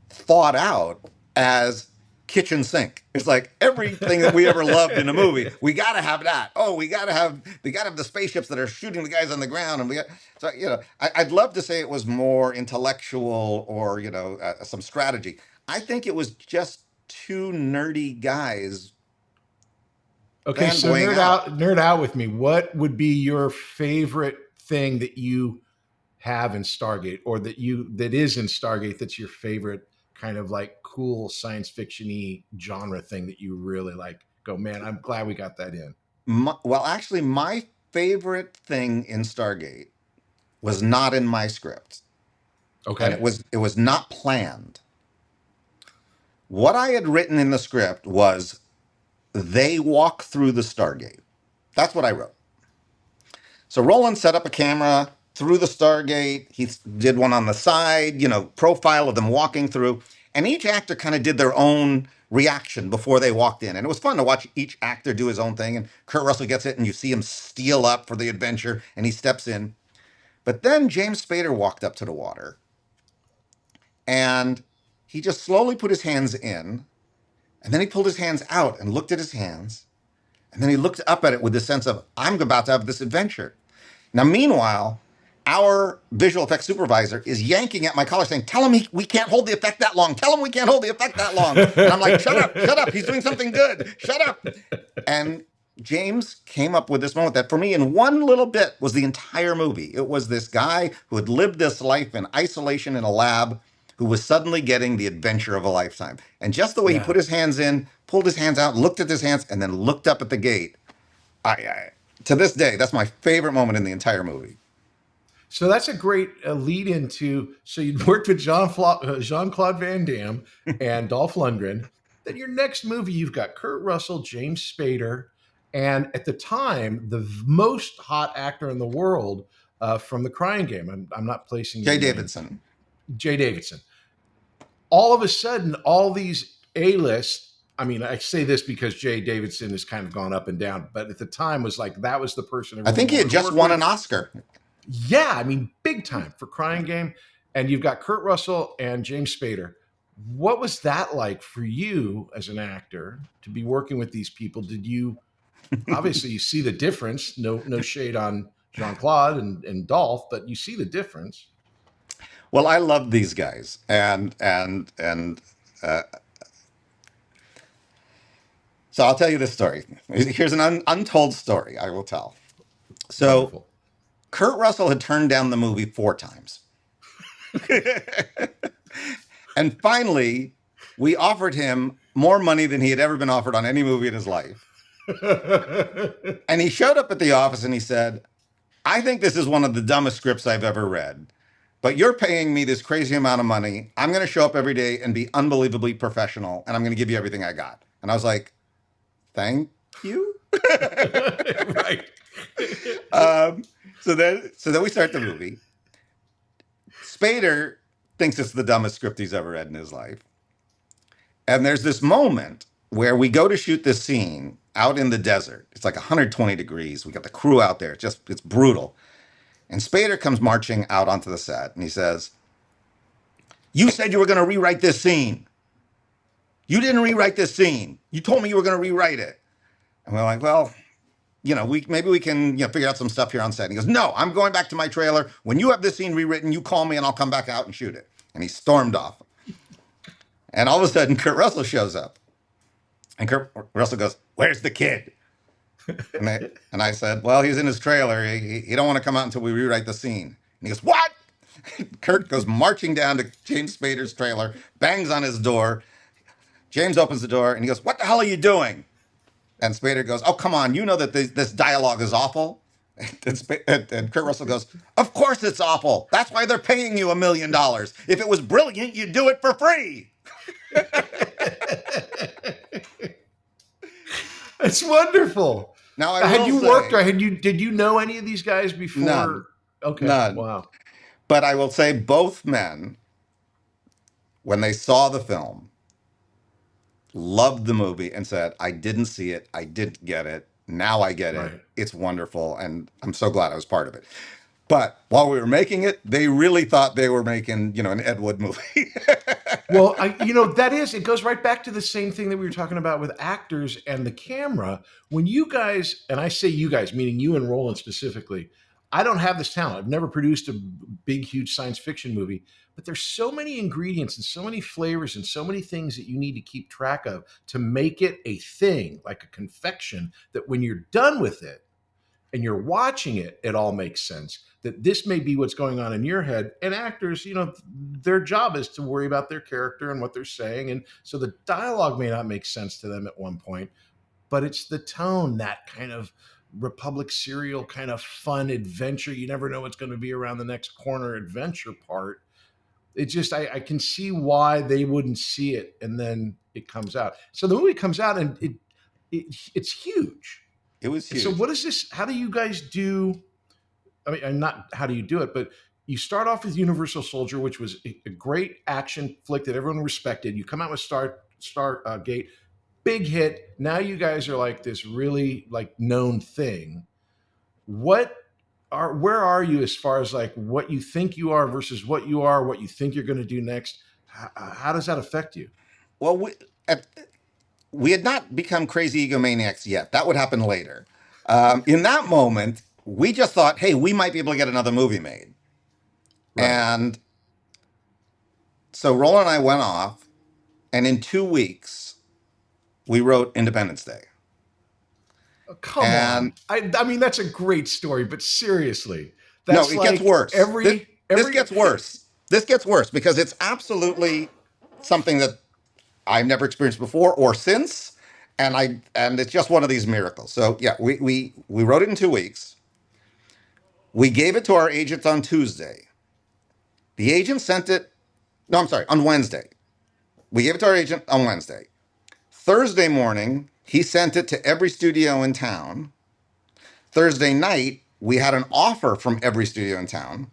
thought out as kitchen sink. It's like everything that we ever loved in a movie, we got to have that. Oh, we got to have the spaceships that are shooting the guys on the ground, and so I'd love to say it was more intellectual or some strategy. I think it was just two nerdy guys Okay, so fanboying out. nerd out with me. What would be your favorite thing that you have in Stargate, or that is in Stargate, that's your favorite kind of like cool science fiction-y genre thing that you really like? Go, man, I'm glad we got that in. Actually, my favorite thing in Stargate was not in my script, and Okay. it was not planned. What I had written in the script was they walk through the Stargate. That's what I wrote. So Roland set up a camera through the Stargate. He did one on the side, profile of them walking through. And each actor kind of did their own reaction before they walked in. And it was fun to watch each actor do his own thing. And Kurt Russell gets it, and you see him steel up for the adventure, and he steps in. But then James Spader walked up to the water, and he just slowly put his hands in, and then he pulled his hands out and looked at his hands. And then he looked up at it with the sense of, I'm about to have this adventure. Now, meanwhile, our visual effects supervisor is yanking at my collar saying, tell him we can't hold the effect that long. Tell him we can't hold the effect that long. And I'm like, shut up. He's doing something good. Shut up. And James came up with this moment that for me in one little bit was the entire movie. It was this guy who had lived this life in isolation in a lab who was suddenly getting the adventure of a lifetime. And just the way he put Yeah. his hands in, pulled his hands out, looked at his hands, and then looked up at the gate. To this day, that's my favorite moment in the entire movie. So that's a great lead into. So you worked with Jean Claude Van Damme and Dolph Lundgren. Then your next movie, you've got Kurt Russell, James Spader, and at the time, the most hot actor in the world from The Crying Game. I'm not placing your Jay name. Davidson. Jay Davidson. All of a sudden, all these A-list. I mean, I say this because Jay Davidson has kind of gone up and down, but at the time was like that was the person I everyone think he had wanted to just work won an with. Oscar. Yeah, I mean, big time for Crying Game. And you've got Kurt Russell and James Spader. What was that like for you as an actor to be working with these people? Did you obviously you see the difference? No shade on Jean Claude and Dolph, but you see the difference. Well, I love these guys, and so I'll tell you this story. Here's an untold story I will tell. So Wonderful. Kurt Russell had turned down the movie 4 times, and finally, we offered him more money than he had ever been offered on any movie in his life. And he showed up at the office and he said, I think this is one of the dumbest scripts I've ever read, but you're paying me this crazy amount of money. I'm going to show up every day and be unbelievably professional, and I'm going to give you everything I got. And I was like, thank you. Right. So then we start the movie. Spader thinks it's the dumbest script he's ever read in his life. And there's this moment where we go to shoot this scene out in the desert. It's like 120 degrees. We got the crew out there. It's brutal. And Spader comes marching out onto the set and he says, "You said you were going to rewrite this scene. You didn't rewrite this scene. You told me you were going to rewrite it." And we're like, "Well, maybe we can, figure out some stuff here on set." And he goes, "No, I'm going back to my trailer. When you have this scene rewritten, you call me and I'll come back out and shoot it." And he stormed off. And all of a sudden, Kurt Russell shows up. And Kurt Russell goes, "Where's the kid?" And I said, "Well, he's in his trailer. He don't want to come out until we rewrite the scene." And he goes, "What?" Kurt goes marching down to James Spader's trailer, bangs on his door. James opens the door and he goes, "What the hell are you doing?" And Spader goes, "Oh, come on. You know that this dialogue is awful." And Kurt Russell goes, "Of course it's awful. That's why they're paying you $1 million. If it was brilliant, you'd do it for free." That's wonderful. Now, Had you worked or did you know any of these guys before? None. Okay. None. Wow. But I will say both men, when they saw the film, loved the movie and said, "I didn't see it. I didn't get it. Now I get it. Right. It's wonderful. And I'm so glad I was part of it." But while we were making it, they really thought they were making, an Ed Wood movie. Well, it goes right back to the same thing that we were talking about with actors and the camera. When you guys, and I say you guys, meaning you and Roland specifically, I don't have this talent. I've never produced a big, huge science fiction movie, but there's so many ingredients and so many flavors and so many things that you need to keep track of to make it a thing, like a confection, that when you're done with it and you're watching it, it all makes sense. That this may be what's going on in your head. And actors, their job is to worry about their character and what they're saying. And so the dialogue may not make sense to them at one point, but it's the tone, that kind of Republic serial kind of fun adventure. You never know what's going to be around the next corner adventure part. It just, I can see why they wouldn't see it. And then it comes out. So the movie comes out and it's huge. It was huge. So what is this? How do you guys do? I mean, not how do you do it, but you start off with Universal Soldier, which was a great action flick that everyone respected. You come out with Stargate, big hit. Now you guys are like this really known thing. Where are you as far as what you think you are versus what you are, what you think you're going to do next? How does that affect you? Well, we had not become crazy egomaniacs yet. That would happen later. In that moment, we just thought, hey, we might be able to get another movie made. Right. And so Roland and I went off, and in 2 weeks, we wrote Independence Day. Oh, come on. I mean, that's a great story, but seriously. No, it gets worse. This gets worse. This gets worse because it's absolutely something that I've never experienced before or since. And it's just one of these miracles. So yeah, we wrote it in 2 weeks. We gave it to our agent on Tuesday. The agent sent it, no, I'm sorry, on Wednesday. We gave it to our agent on Wednesday. Thursday morning, he sent it to every studio in town. Thursday night, we had an offer from every studio in town.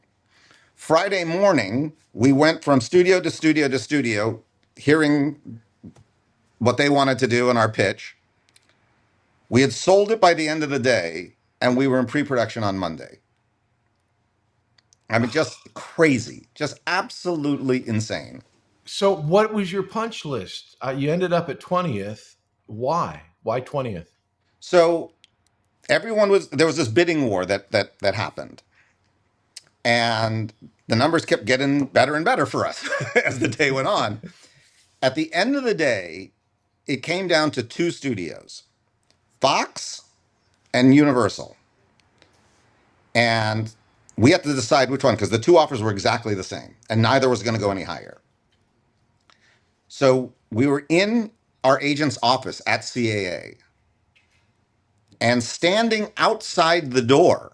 Friday morning, we went from studio to studio to studio, hearing what they wanted to do in our pitch. We had sold it by the end of the day, and we were in pre-production on Monday. I mean, just crazy, just absolutely insane. So what was your punch list? You ended up at 20th. Why? Why 20th? So there was this bidding war that happened. And the numbers kept getting better and better for us as the day went on. At the end of the day, it came down to 2 studios, Fox and Universal. And we had to decide which one, because the 2 offers were exactly the same, and neither was going to go any higher. So we were in our agent's office at CAA, and standing outside the door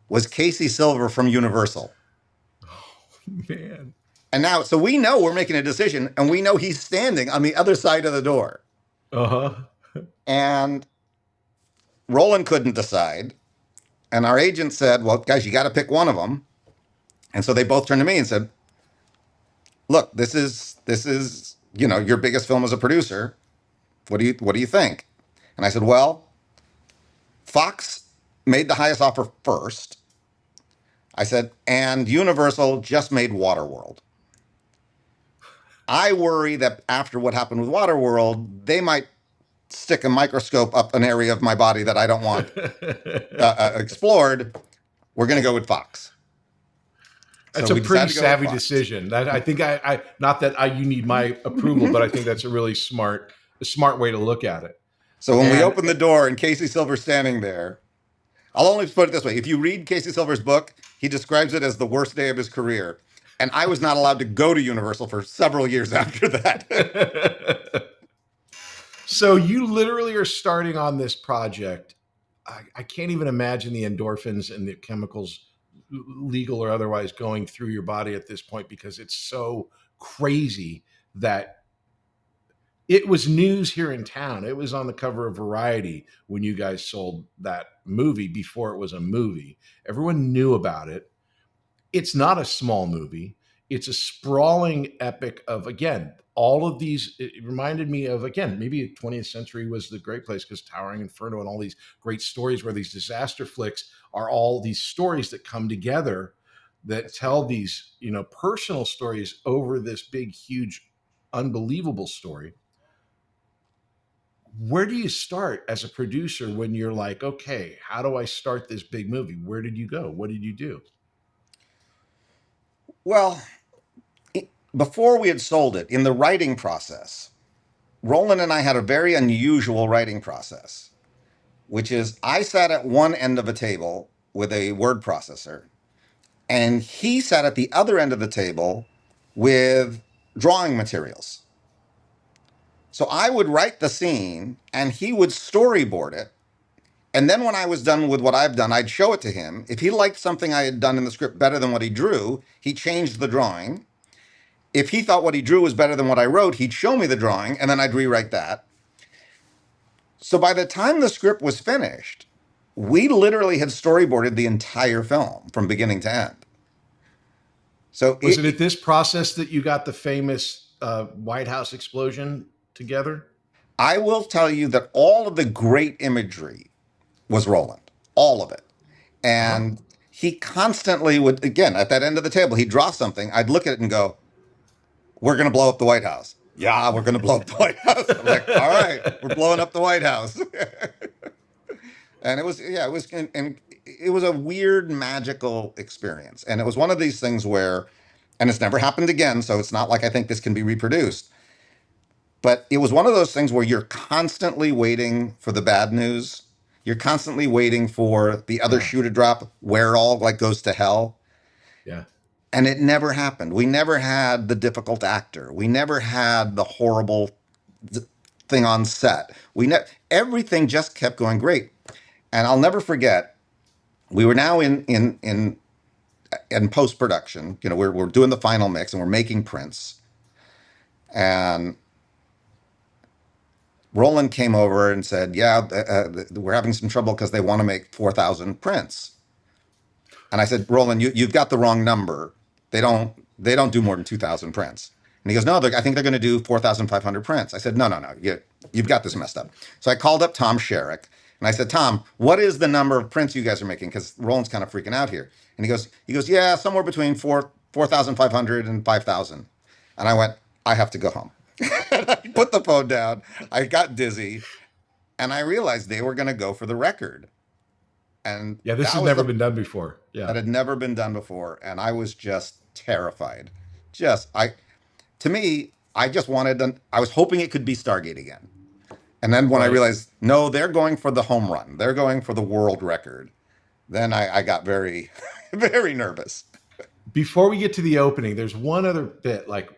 was Casey Silver from Universal. Oh, man. And now, so we know we're making a decision, and we know he's standing on the other side of the door. Uh-huh. And Roland couldn't decide. And our agent said, well, guys, you got to pick one of them. And so they both turned to me and said, look, this is, your biggest film as a producer. What do you think? And I said, well, Fox made the highest offer first. I said, and Universal just made Waterworld. I worry that after what happened with Waterworld, they might stick a microscope up an area of my body that I don't want explored. We're going to go with Fox. That's So a we pretty decided to go with savvy Fox. decision. That I think not that you need my approval, but I think that's a really smart way to look at it. So when we And opened the door and Casey Silver's standing there, I'll only put it this way. If you read Casey Silver's book, he describes it as the worst day of his career. And I was not allowed to go to Universal for several years after that. So you literally are starting on this project. I can't even imagine the endorphins and the chemicals, legal or otherwise, going through your body at this point, because it's so crazy that it was news here in town. It was on the cover of Variety when you guys sold that movie before it was a movie. Everyone knew about it. It's not a small movie. It's a sprawling epic of, again, all of these. It reminded me of, again, maybe 20th Century was the great place, because Towering Inferno and all these great stories where these disaster flicks are all these stories that come together that tell these, personal stories over this big, huge, unbelievable story. Where do you start as a producer when you're like, okay, how do I start this big movie? Where did you go? What did you do? Well, before we had sold it, in the writing process, Roland and I had a very unusual writing process, which is I sat at one end of a table with a word processor, and he sat at the other end of the table with drawing materials. So I would write the scene and he would storyboard it. And then when I was done with what I've done, I'd show it to him. If he liked something I had done in the script better than what he drew, he changed the drawing. If he thought what he drew was better than what I wrote, he'd show me the drawing and then I'd rewrite that. So by the time the script was finished, we literally had storyboarded the entire film from beginning to end. So Was it at this process that you got the famous White House explosion together? I will tell you that all of the great imagery was Roland, all of it. And he constantly would, again, at that end of the table, he'd draw something. I'd look at it and go, we're going to blow up the White House. Yeah, we're going to blow up the White House. I'm like, all right, we're blowing up the White House. And it was, yeah, it was, and it was a weird, magical experience. And it was one of these things where, and it's never happened again, so it's not like I think this can be reproduced. But it was one of those things where you're constantly waiting for the bad news. You're constantly waiting for the other shoe to drop, where it all like goes to hell. Yeah. And it never happened. We never had the difficult actor. We never had the horrible thing on set. Everything just kept going great. And I'll never forget, we were now in post production. We're doing the final mix and we're making prints. And Roland came over and said, "Yeah, we're having some trouble because they want to make 4,000 prints." And I said, "Roland, you've got the wrong number. They don't do more than 2,000 prints." And he goes, "No, I think they're going to do 4,500 prints." I said, "No, you've got this messed up." So I called up Tom Sherrick and I said, "Tom, what is the number of prints you guys are making? Because Roland's kind of freaking out here." And he goes, "Yeah, somewhere between 4,500 and 5,000." And I went, "I have to go home." I put the phone down. I got dizzy, and I realized they were going to go for the record. And Yeah, this has never been done before. Yeah. That had never been done before, and I was just terrified. To me, I just I was hoping it could be Stargate again. And then when I realized, no, they're going for the home run. They're going for the world record. Then I got very, very nervous. Before we get to the opening, there's one other bit. Like,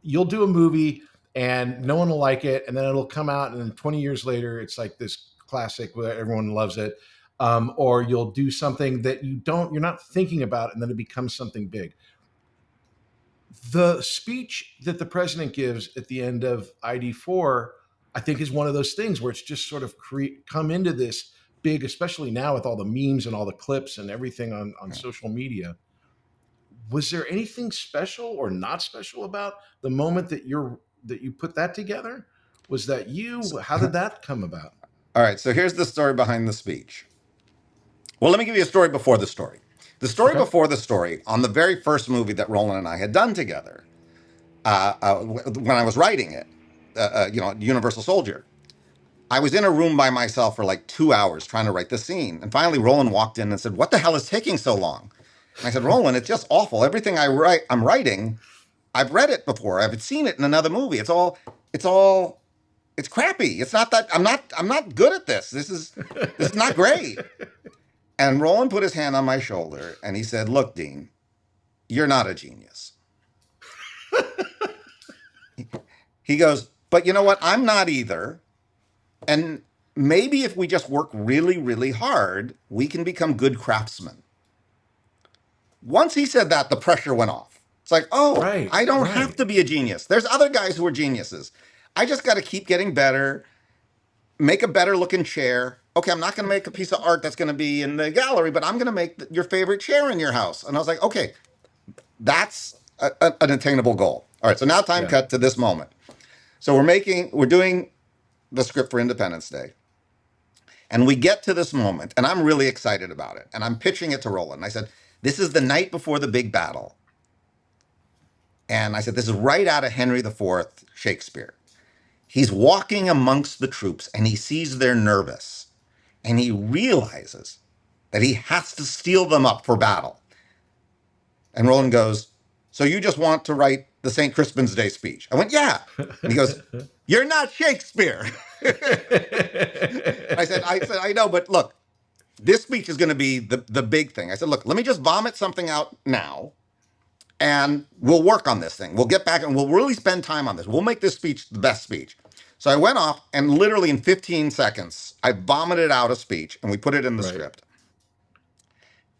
you'll do a movie and no one will like it, and then it'll come out, and then 20 years later, it's like this classic where everyone loves it. Or you'll do something that you're not thinking about, and then it becomes something big. The speech that the president gives at the end of ID4, I think is one of those things where it's just sort of come into this big, especially now with all the memes and all the clips and everything on social media. Was there anything special or not special about the moment that you put that together? Was that you? How did that come about? All right, so here's the story behind the speech. Well, let me give you a story before the story. The story Okay. before the story, on the very first movie that Roland and I had done together, when I was writing it, Universal Soldier, I was in a room by myself for like 2 hours trying to write the scene. And finally, Roland walked in and said, "What the hell is taking so long?" And I said, "Roland, it's just awful. Everything I'm writing, I've read it before. I've seen it in another movie. It's crappy. It's not that I'm not good at this. This is not great." And Roland put his hand on my shoulder and he said, "Look, Dean, you're not a genius." He goes, "But you know what? I'm not either. And maybe if we just work really, really hard, we can become good craftsmen." Once he said that, the pressure went off. It's like, oh, Right, I don't have right. to be a genius. There's other guys who are geniuses. I just got to keep getting better, make a better looking chair. Okay, I'm not going to make a piece of art that's going to be in the gallery, but I'm going to make your favorite chair in your house. And I was like, okay, that's an attainable goal. All right, so now time Yeah. cut to this moment. So we're doing the script for Independence Day. And we get to this moment, and I'm really excited about it. And I'm pitching it to Roland. I said, "This is the night before the big battle." And I said, "This is right out of Henry IV, Shakespeare. He's walking amongst the troops and he sees they're nervous. And he realizes that he has to steel them up for battle." And Roland goes, "So you just want to write the St. Crispin's Day speech?" I went, "Yeah." And he goes, "You're not Shakespeare." I said, "I know, but look, this speech is going to be the big thing." I said, "Look, let me just vomit something out now and we'll work on this thing. We'll get back and we'll really spend time on this. We'll make this speech the best speech." So I went off and literally in 15 seconds, I vomited out a speech and we put it in the Right. script.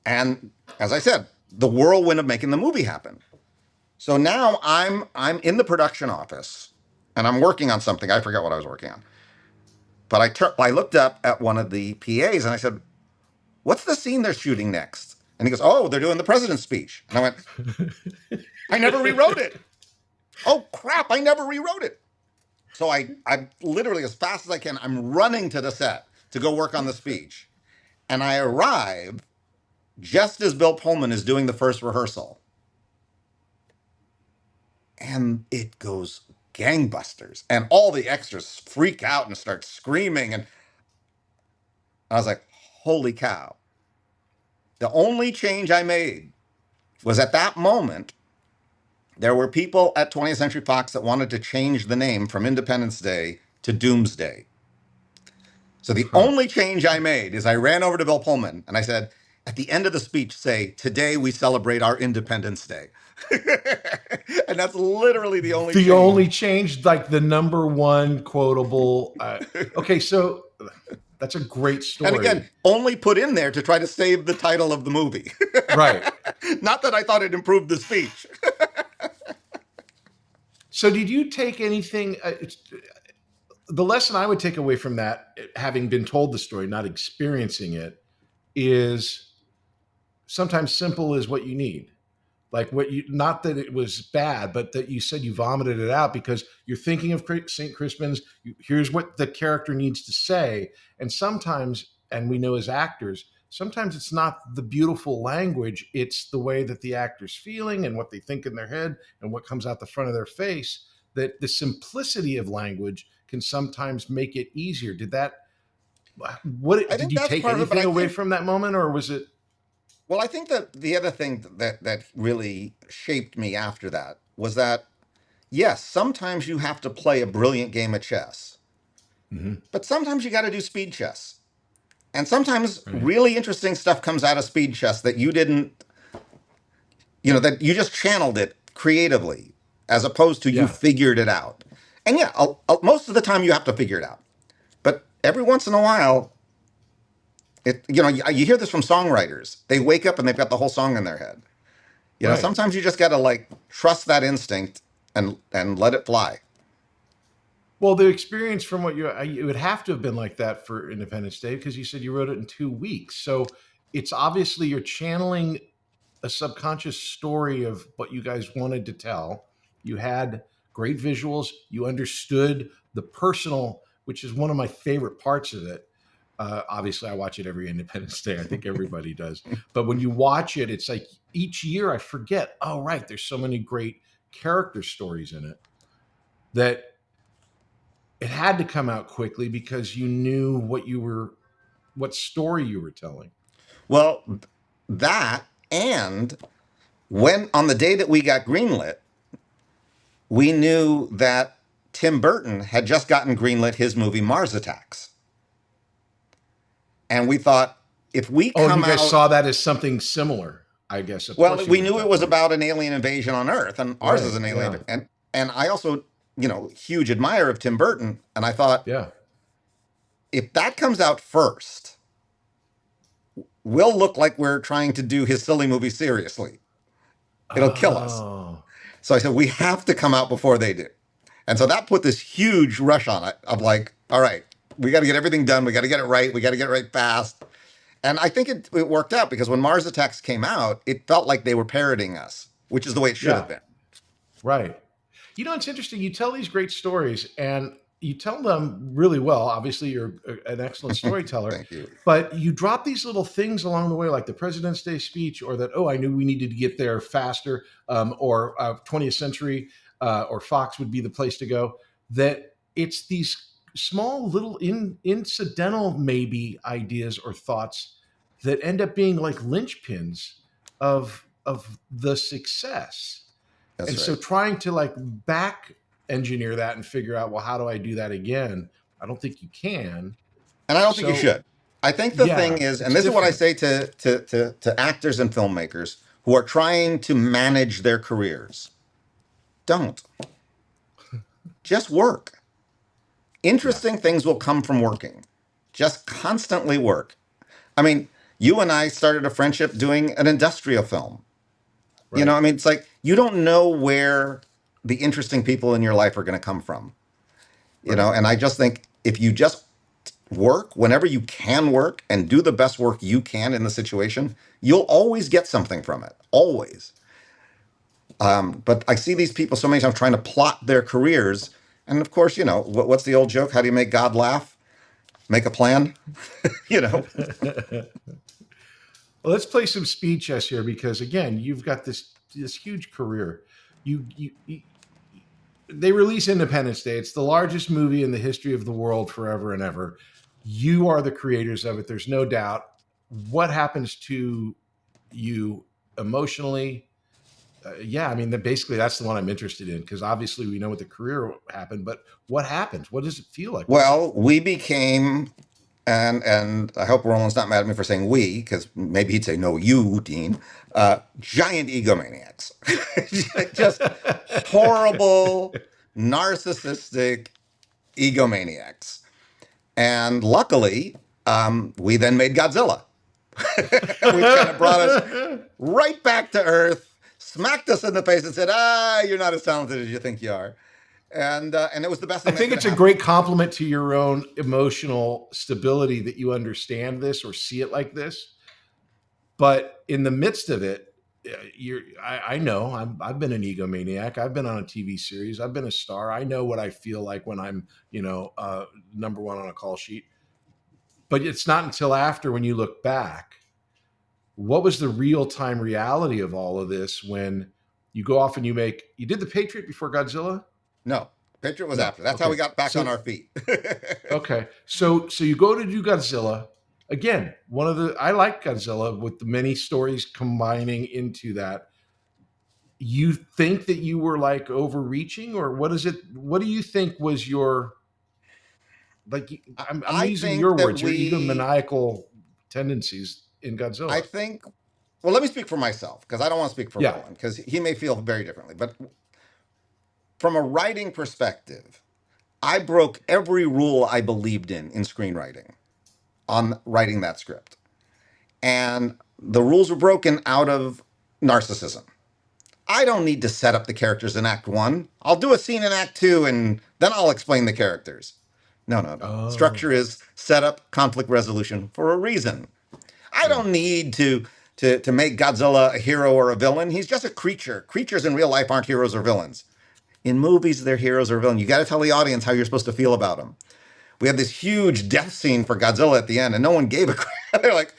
And as I said, the whirlwind of making the movie happen. So now I'm in the production office and I'm working on something. I forget what I was working on. But I looked up at one of the PAs and I said, "What's the scene they're shooting next?" And he goes, "Oh, they're doing the president's speech." And I went, "I never rewrote it. Oh, crap, I never rewrote it." So I literally, as fast as I can, I'm running to the set to go work on the speech. And I arrive just as Bill Pullman is doing the first rehearsal. And it goes gangbusters. And all the extras freak out and start screaming. And I was like, holy cow. The only change I made was at that moment, there were people at 20th Century Fox that wanted to change the name from Independence Day to Doomsday. So the only change I made is I ran over to Bill Pullman and I said, at the end of the speech, say, "Today we celebrate our Independence Day." And that's literally the only The change. only change, like the number one quotable. Okay, so that's a great story. And again, only put in there to try to save the title of the movie. Right. Not that I thought it improved the speech. So did you take anything? The lesson I would take away from that, having been told the story, not experiencing it, is sometimes simple is what you need. Like not that it was bad, but that you said you vomited it out because you're thinking of St. Crispin's. Here's what the character needs to say. And sometimes, and we know as actors, sometimes it's not the beautiful language, it's the way that the actor's feeling and what they think in their head and what comes out the front of their face, that the simplicity of language can sometimes make it easier. Did you take anything away from that moment, or was it? Well, I think that the other thing that really shaped me after that was that, yes, sometimes you have to play a brilliant game of chess, but sometimes you got to do speed chess. And sometimes really interesting stuff comes out of speed chess that you didn't, that you just channeled it creatively as opposed to you figured it out. And yeah, most of the time you have to figure it out. But every once in a while, you hear this from songwriters. They wake up and they've got the whole song in their head. Sometimes you just got to like trust that instinct and let it fly. Well, the experience from what it would have to have been like that for Independence Day because you said you wrote it in 2 weeks. So it's obviously you're channeling a subconscious story of what you guys wanted to tell. You had great visuals. You understood the personal, which is one of my favorite parts of it. Obviously, I watch it every Independence Day. I think everybody does. But when you watch it, it's like each year I forget, oh, right, there's so many great character stories in it that it had to come out quickly because you knew what story you were telling. Well, that, and when on the day that we got greenlit, we knew that Tim Burton had just gotten greenlit his movie Mars Attacks. And we thought, if we Oh, and you come guys out, saw that as something similar, I guess. Of well, course you we would at knew it that was point. about an alien invasion on Earth, and ours is Right. an Yeah. alien. And I also, huge admirer of Tim Burton. And I thought, Yeah. if that comes out first, we'll look like we're trying to do his silly movie seriously. It'll kill us. Oh. So I said, we have to come out before they do. And so that put this huge rush on it of like, all right, we got to get everything done. We got to get it right. We got to get it right fast. And I think it worked out because when Mars Attacks came out, it felt like they were parroting us, which is the way it should Yeah. have been. Right. You know, it's interesting. You tell these great stories and you tell them really well. Obviously, you're an excellent storyteller, Thank you. but you drop these little things along the way, like the President's Day speech, or that, oh, I knew we needed to get there faster, or 20th Century or Fox would be the place to go. That it's these small, little, incidental, maybe ideas or thoughts that end up being like linchpins of the success. That's And so right. trying to like back engineer that and figure out, well, how do I do that again? I don't think you can. And I don't think you So should. I think the thing yeah, is, and it's this is what I different. say to actors and filmmakers who are trying to manage their careers, don't. Just work. Yeah. Interesting things will come from working. Just constantly work. I mean, you and I started a friendship doing an industrial film. Right. I mean, it's like you don't know where the interesting people in your life are going to come from. Right. And I just think if you just work whenever you can work and do the best work you can in the situation, you'll always get something from it. Always. But I see these people so many times trying to plot their careers. And of course, what's the old joke? How do you make God laugh? Make a plan, you know? Well, let's play some speed chess here because again, you've got this huge career. You they release Independence Day. It's the largest movie in the history of the world forever and ever. You are the creators of it. There's no doubt. What happens to you emotionally? Yeah, I mean, basically, that's the one I'm interested in because obviously we know what the career happened, but what happened? What does it feel like? What does it? Well, we became, and I hope Roland's not mad at me for saying we, because maybe he'd say, no, you, Dean, giant egomaniacs. Just horrible, narcissistic egomaniacs. And luckily, we then made Godzilla, which kind of brought us right back to Earth, smacked us in the face, and said, you're not as talented as you think you are. And it was the best I thing that think could it's a have happened. great compliment to your own emotional stability that you understand this or see it like this. But in the midst of it, I know I've been an egomaniac. I've been on a TV series. I've been a star. I know what I feel like when I'm, number one on a call sheet. But it's not until after when you look back, what was the real time reality of all of this when you go off and you did the Patriot before Godzilla? No, Patriot was No. after. That's how we Okay. got back on So our feet. okay. So you go to do Godzilla. Again, I like Godzilla with the many stories combining into that. You think that you were like overreaching, or what do you think was your like I'm I using your think that words, your egomaniacal tendencies in I Godzilla. think, well, let me speak for myself because I don't want to speak for Yeah. Roland because he may feel very differently. But from a writing perspective, I broke every rule I believed in screenwriting on writing that script. And the rules were broken out of narcissism. I don't need to set up the characters in Act One. I'll do a scene in Act Two, and then I'll explain the characters. No, no, no. Oh, Structure is setup, conflict resolution for a reason. I yeah. don't need to make Godzilla a hero or a villain. He's just a creature. Creatures in real life aren't heroes or villains. In movies, they're heroes or villains. You got to tell the audience how you're supposed to feel about them. We had this huge death scene for Godzilla at the end, and no one gave a crap. They're like,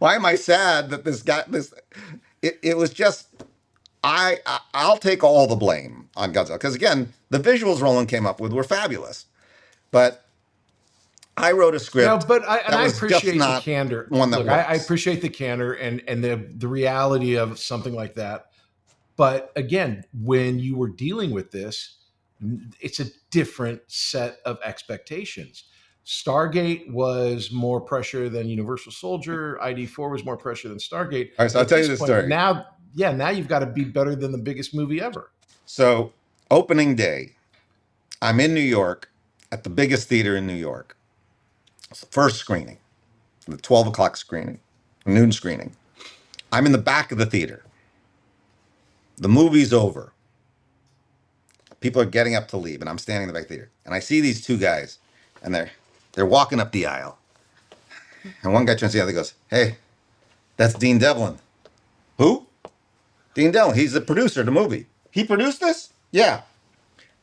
why am I sad that this guy, this, it was just, I'll take all the blame on Godzilla. Because again, the visuals Roland came up with were fabulous. But I wrote a No, script but that I was just appreciate the not candor. one that Look, I works. appreciate the candor and the reality of something like that. But again, when you were dealing with this, it's a different set of expectations. Stargate was more pressure than Universal Soldier. ID4 was more pressure than Stargate. All right, so I'll At tell you this the point, story. now, yeah, now you've got to be better than the biggest movie ever. So, opening day, I'm in New York at the biggest theater in New York. It's the first screening, the 12 o'clock screening, noon screening. I'm in the back of the theater. The movie's over. People are getting up to leave, and I'm standing in the back of the theater. And I see these two guys, and they're walking up the aisle. And one guy turns to the other and goes, "Hey, that's Dean Devlin." "Who?" "Dean Devlin. He's the producer of the movie." "He produced this?" "Yeah."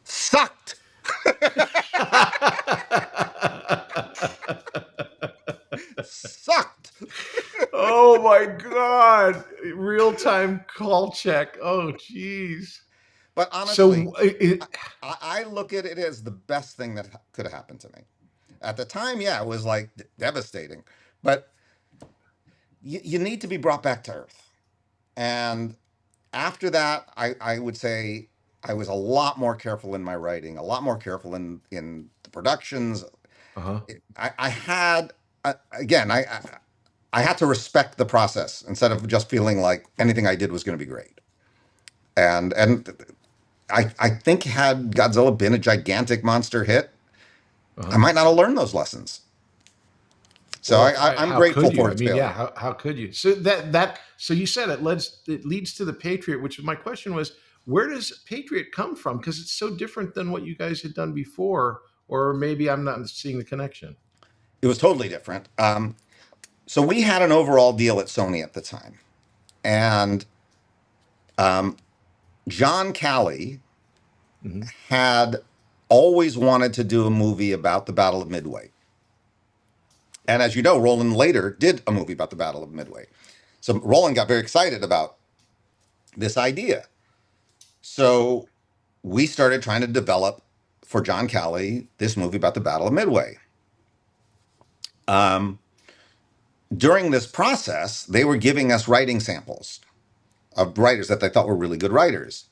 "Sucked." Sucked. Oh my God. Real time call check. Oh, geez. But honestly, So, it, I look at it as the best thing that could have happened to me. At the time, yeah, it was like devastating. But you need to be brought back to earth. And after that, I would say I was a lot more careful in my writing, a lot more careful in the productions. uh-huh. I had, again, I had to respect the process instead of just feeling like anything I did was going to be great. And I think had Godzilla been a gigantic monster hit, I Uh-huh. might not have learned those lessons. So Well, I'm how grateful could you? for I its mean, yeah, failure. how could you? So so you said it leads to the Patriot, which my question was, where does Patriot come from? Because it's so different than what you guys had done before, or maybe I'm not seeing the connection. It was totally different. So we had an overall deal at Sony at the time, and John Calley Hmm. had always wanted to do a movie about the Battle of Midway. And as you know, Roland later did a movie about the Battle of Midway. So Roland got very excited about this idea. So we started trying to develop for John Calley this movie about the Battle of Midway. Um, During this process, they were giving us writing samples of writers that they thought were really good writers.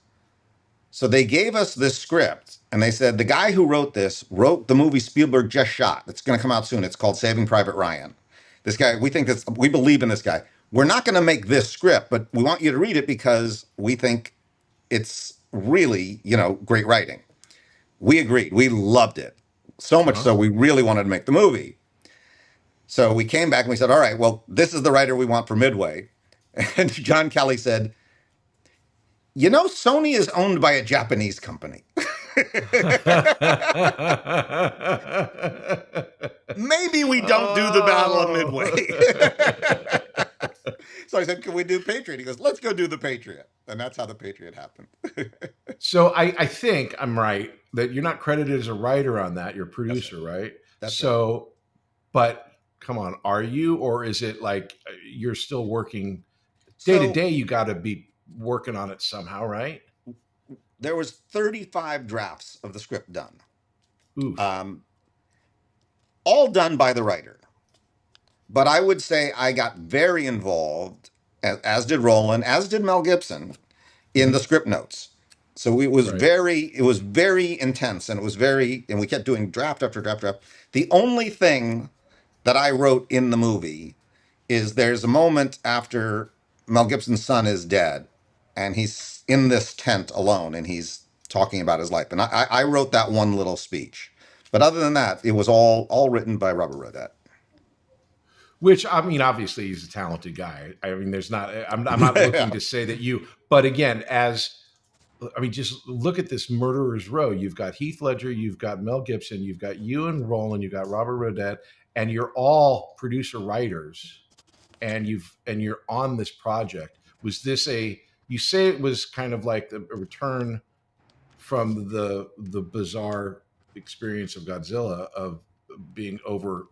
So they gave us this script and they said, the guy who wrote this wrote the movie Spielberg just shot. It's going to come out soon. It's called Saving Private Ryan. This guy, we believe in this guy. We're not going to make this script, but we want you to read it because we think it's really, great writing. We agreed. We loved it. So much Uh-huh. so we really wanted to make the movie. So we came back and we said, all right, well, this is the writer we want for Midway. And John Kelly said, Sony is owned by a Japanese company. Maybe we don't do the Battle of Oh. Midway. So I said, can we do Patriot? He goes, let's go do the Patriot. And that's how the Patriot happened. So I think I'm right that you're not credited as a writer on that. You're a That's right. producer, right? That's right. So, but come on, are you, or is it like you're still working day to So day? You got to be working on it somehow, right? there was 35 drafts of the script done, Oof. um, all done by the writer. But I would say I got very involved, as did Roland, as did Mel Gibson, in the Hmm. script notes. So Right. it was very intense, and and we kept doing draft after draft draft. The only thing that I wrote in the movie is there's a moment after Mel Gibson's son is dead, and he's in this tent alone, and he's talking about his life, and I wrote that one little speech. But other than that, it was all written by Robert Rodat. Which, I mean, obviously he's a talented guy. I mean, I'm not looking Yeah. to say that but again, just look at this murderer's row. You've got Heath Ledger, you've got Mel Gibson, you've got you and Roland, you've got Robert Rodet, and you're all producer writers, and you're on this project. Was this you say it was kind of like a return from the bizarre experience of Godzilla of being over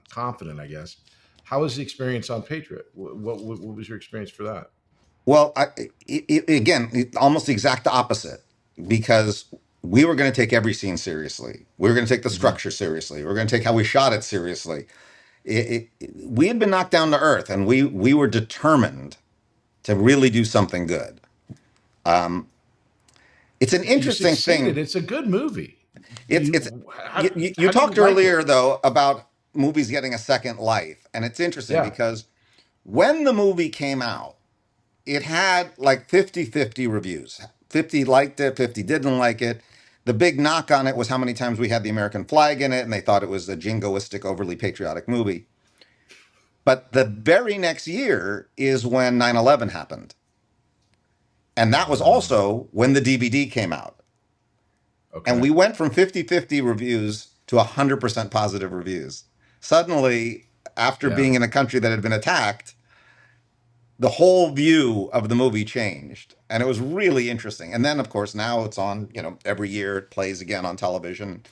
confident, I guess. How was the experience on Patriot? What was your experience for that? Well, almost the exact opposite, because we were going to take every scene seriously. We were going to take the structure seriously. We were going to take how we shot it seriously. We had been knocked down to earth, and we were determined to really do something good. It's an interesting thing. It's a good movie. You How do you talked like earlier it? though about movies getting a second life, and it's interesting Yeah. because when the movie came out, it had like 50-50 reviews. 50 liked it, 50 didn't like it. The big knock on it was how many times we had the American flag in it, and they thought it was a jingoistic, overly patriotic movie. But the very next year is when 9/11 happened. And that was also when the DVD came out. And Okay. we went from 50-50 reviews to 100% positive reviews. Suddenly, after Yeah. being in a country that had been attacked, the whole view of the movie changed. And it was really interesting. And then, of course, now it's on, every year it plays again on television.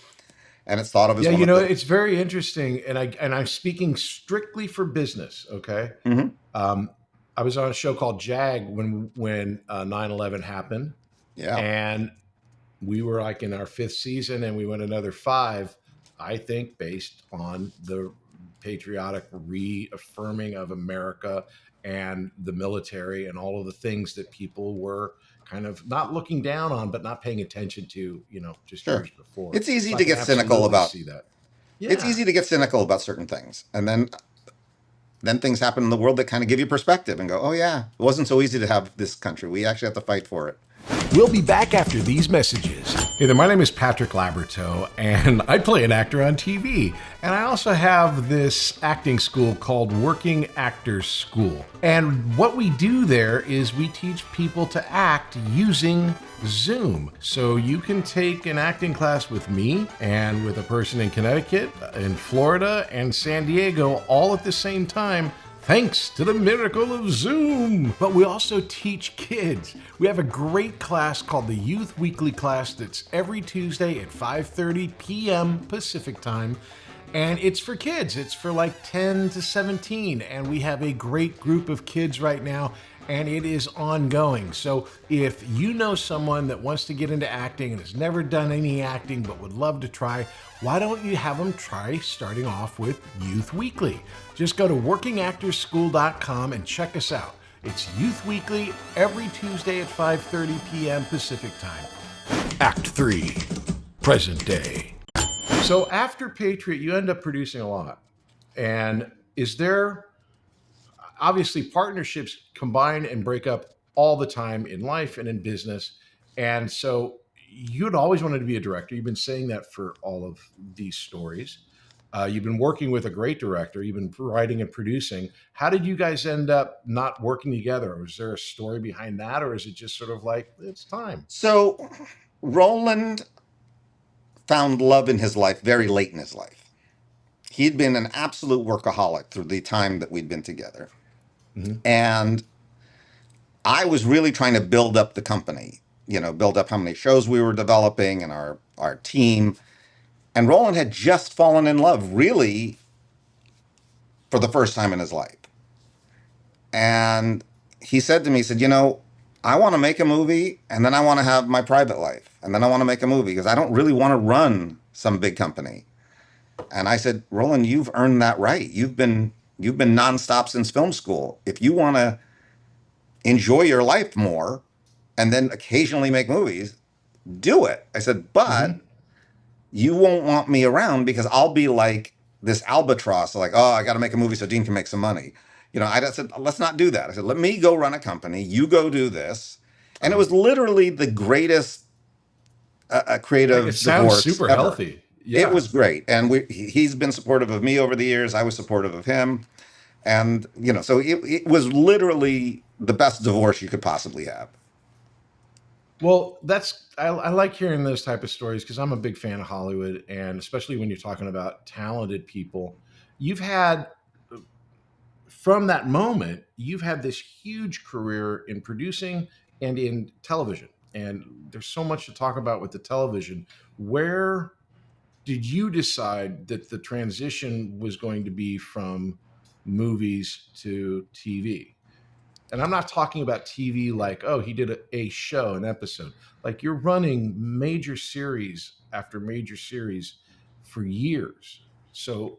And it's thought of as Yeah, one of the. it's very interesting, and I'm speaking strictly for business. Okay, Mhm. I was on a show called Jag when 9/11 happened, Yeah. and we were like in our fifth season, and we went another five. I think based on the patriotic reaffirming of America and the military and all of the things that people were kind of not looking down on, but not paying attention to, just Sure. years before. It's easy So I to can get cynical absolutely about. see that. It's Yeah. easy to get cynical about certain things. And then things happen in the world that kind of give you perspective and go, oh, yeah, it wasn't so easy to have this country. We actually have to fight for it. We'll be back after these messages. Hey there, my name is Patrick Labyorteaux, and I play an actor on TV. And I also have this acting school called Working Actors School. And what we do there is we teach people to act using Zoom. So you can take an acting class with me and with a person in Connecticut, in Florida, and San Diego all at the same time, thanks to the miracle of Zoom. But we also teach kids. We have a great class called the Youth Weekly class that's every Tuesday at 5:30 p.m. Pacific time. And it's for kids. It's for like 10 to 17. And we have a great group of kids right now, and it is ongoing. So if you know someone that wants to get into acting and has never done any acting but would love to try, why don't you have them try starting off with Youth Weekly? Just go to workingactorsschool.com and check us out. It's Youth Weekly every Tuesday at 5:30 p.m. Pacific time. Act 3, present day. So after Patriot, you end up producing a lot. And is there obviously partnerships combine and break up all the time in life and in business? And so you'd always wanted to be a director. You've been saying that for all of these stories. You've been working with a great director. You've been writing and producing. How did you guys end up not working together? Was there a story behind that, or is it just sort of like it's time? So Roland found love in his life very late in his life. He'd been an absolute workaholic through the time that we'd been together. Mm-hmm. And I was really trying to build up the company, build up how many shows we were developing and our team. And Roland had just fallen in love, really, for the first time in his life. And he said to me, he said, I want to make a movie, and then I want to have my private life. And then I want to make a movie because I don't really want to run some big company. And I said, Roland, you've earned that right. You've been nonstop since film school. If you want to enjoy your life more and then occasionally make movies, do it. I said, but you won't want me around because I'll be like this albatross, like, oh, I got to make a movie so Dean can make some money. I said, let's not do that. I said, let me go run a company. You go do this. And it was literally the greatest It creative sounds divorce super ever. healthy. It Yeah. was great. And he's been supportive of me over the years. I was supportive of him. And, so it was literally the best divorce you could possibly have. Well, I like hearing those type of stories because I'm a big fan of Hollywood, and especially when you're talking about talented people. You've had from that moment, you've had this huge career in producing and in television, and there's so much to talk about with the television. Where did you decide that the transition was going to be from movies to TV? And I'm not talking about TV like, oh, he did a show, an episode. Like you're running major series after major series for years. So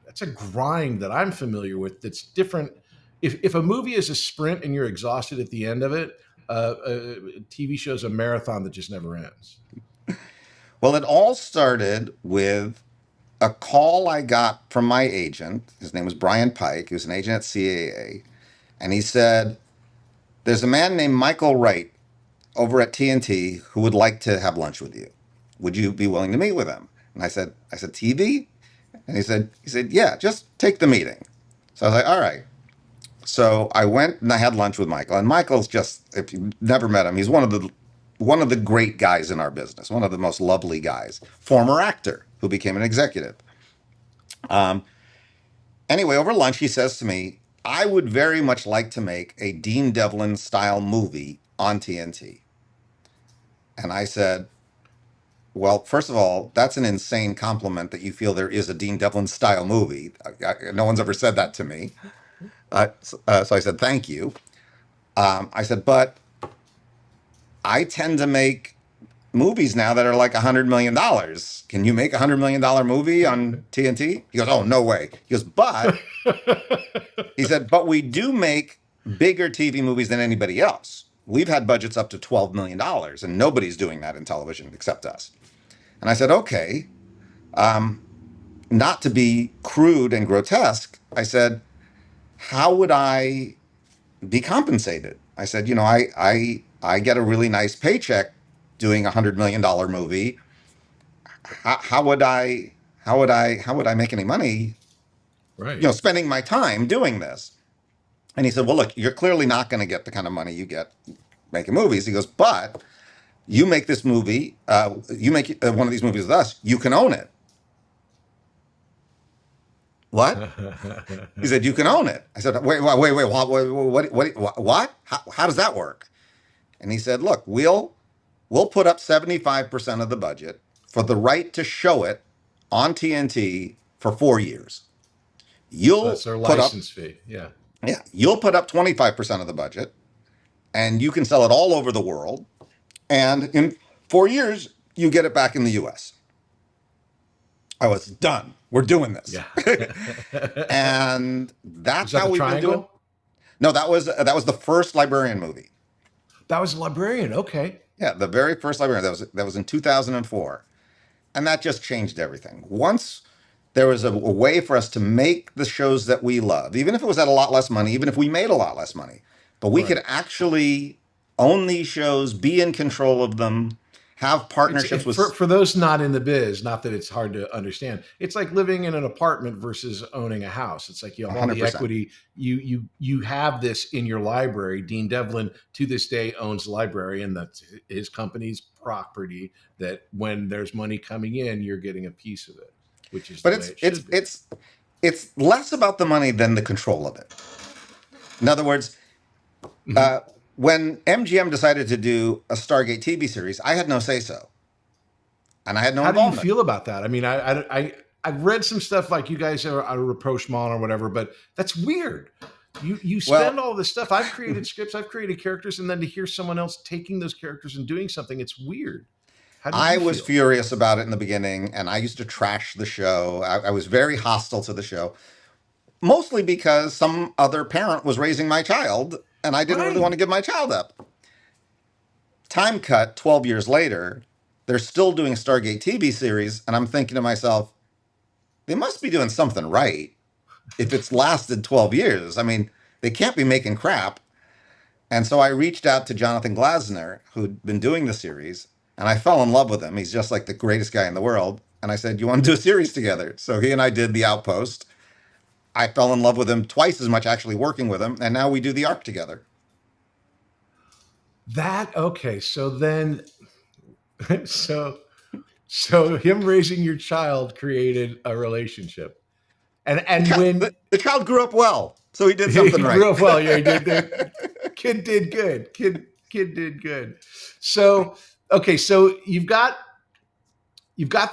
that's a grind that I'm familiar with that's different. If a movie is a sprint and you're exhausted at the end of it, a TV show is a marathon that just never ends. Well, it all started with a call I got from my agent. His name was Brian Pike. He was an agent at CAA. And he said, there's a man named Michael Wright over at TNT who would like to have lunch with you. Would you be willing to meet with him? And I said, TV? And he said, yeah, just take the meeting. So I was like, all right. So I went and I had lunch with Michael. And Michael's just, if you've never met him, he's one of the great guys in our business, one of the most lovely guys, former actor who became an executive. Um, anyway, over lunch, he says to me, I would very much like to make a Dean Devlin style movie on TNT. And I said, well, first of all, that's an insane compliment that you feel there is a Dean Devlin style movie. No one's ever said that to me. So I said, thank you. I said, but I tend to make movies now that are like $100 million. Can you make $100 million movie on TNT? He goes, oh, no way. He goes, but he said, but we do make bigger TV movies than anybody else. We've had budgets up to $12 million, and nobody's doing that in television except us. And I said, okay, not to be crude and grotesque, I said, how would I be compensated? I said, I get a really nice paycheck doing $100 million movie. How would I make any money, Right. spending my time doing this? And he said, well, look, you're clearly not going to get the kind of money you get making movies. He goes, but you make this movie, you make one of these movies with us, you can own it. What? He said, you can own it. I said, wait, what? How does that work? And he said, look, we'll put up 75% of the budget for the right to show it on TNT for 4 years. So You'll that's their put up, license fee. Yeah. yeah, you'll put up 25% of the budget, and you can sell it all over the world. And in 4 years, you get it back in the US. I was done. We're doing this. Yeah. And Was that's that how the we've been doing. Triangle? No, that was the first Librarian movie. That was the Librarian. Okay. Yeah, the very first Librarian. That was in 2004. And that just changed everything. Once there was a way for us to make the shows that we love, even if it was at a lot less money, even if we made a lot less money, but we Right. could actually own these shows, be in control of them, have partnerships with. For those not in the biz, not that it's hard to understand. It's like living in an apartment versus owning a house. It's like you have all the 100%. equity. You have this in your library. Dean Devlin to this day owns the library, and that's his company's property. That when there's money coming in, you're getting a piece of it, which is the But way it's it it's should be. it's less about the money than the control of it. In other words, Mhm. uh, when MGM decided to do a Stargate TV series, I had no say so, and I had no How do you involvement. feel about that? I mean, I've read some stuff like you guys are a rapprochement or whatever, but that's weird. You spend Well, all this stuff. I've created scripts, I've created characters, and then to hear someone else taking those characters and doing something, it's weird. How did I you was feel? furious about it in the beginning, and I used to trash the show. I was very hostile to the show, mostly because some other parent was raising my child, and I didn't really want Right. to give my child up. Time cut 12 years later, they're still doing a Stargate TV series, and I'm thinking to myself, they must be doing something right if it's lasted 12 years. I mean, they can't be making crap. And so I reached out to Jonathan Glasner, who'd been doing the series, and I fell in love with him. He's just like the greatest guy in the world. And I said, you want to do a series together? So he and I did The Outpost. I fell in love with him twice as much actually working with him. And now we do The Ark together. Okay. So then, so so him raising your child created a relationship, and when The child grew up well, so he did he something right. grew up well, yeah, he did. The kid did good. Kid did good. So okay, so you've got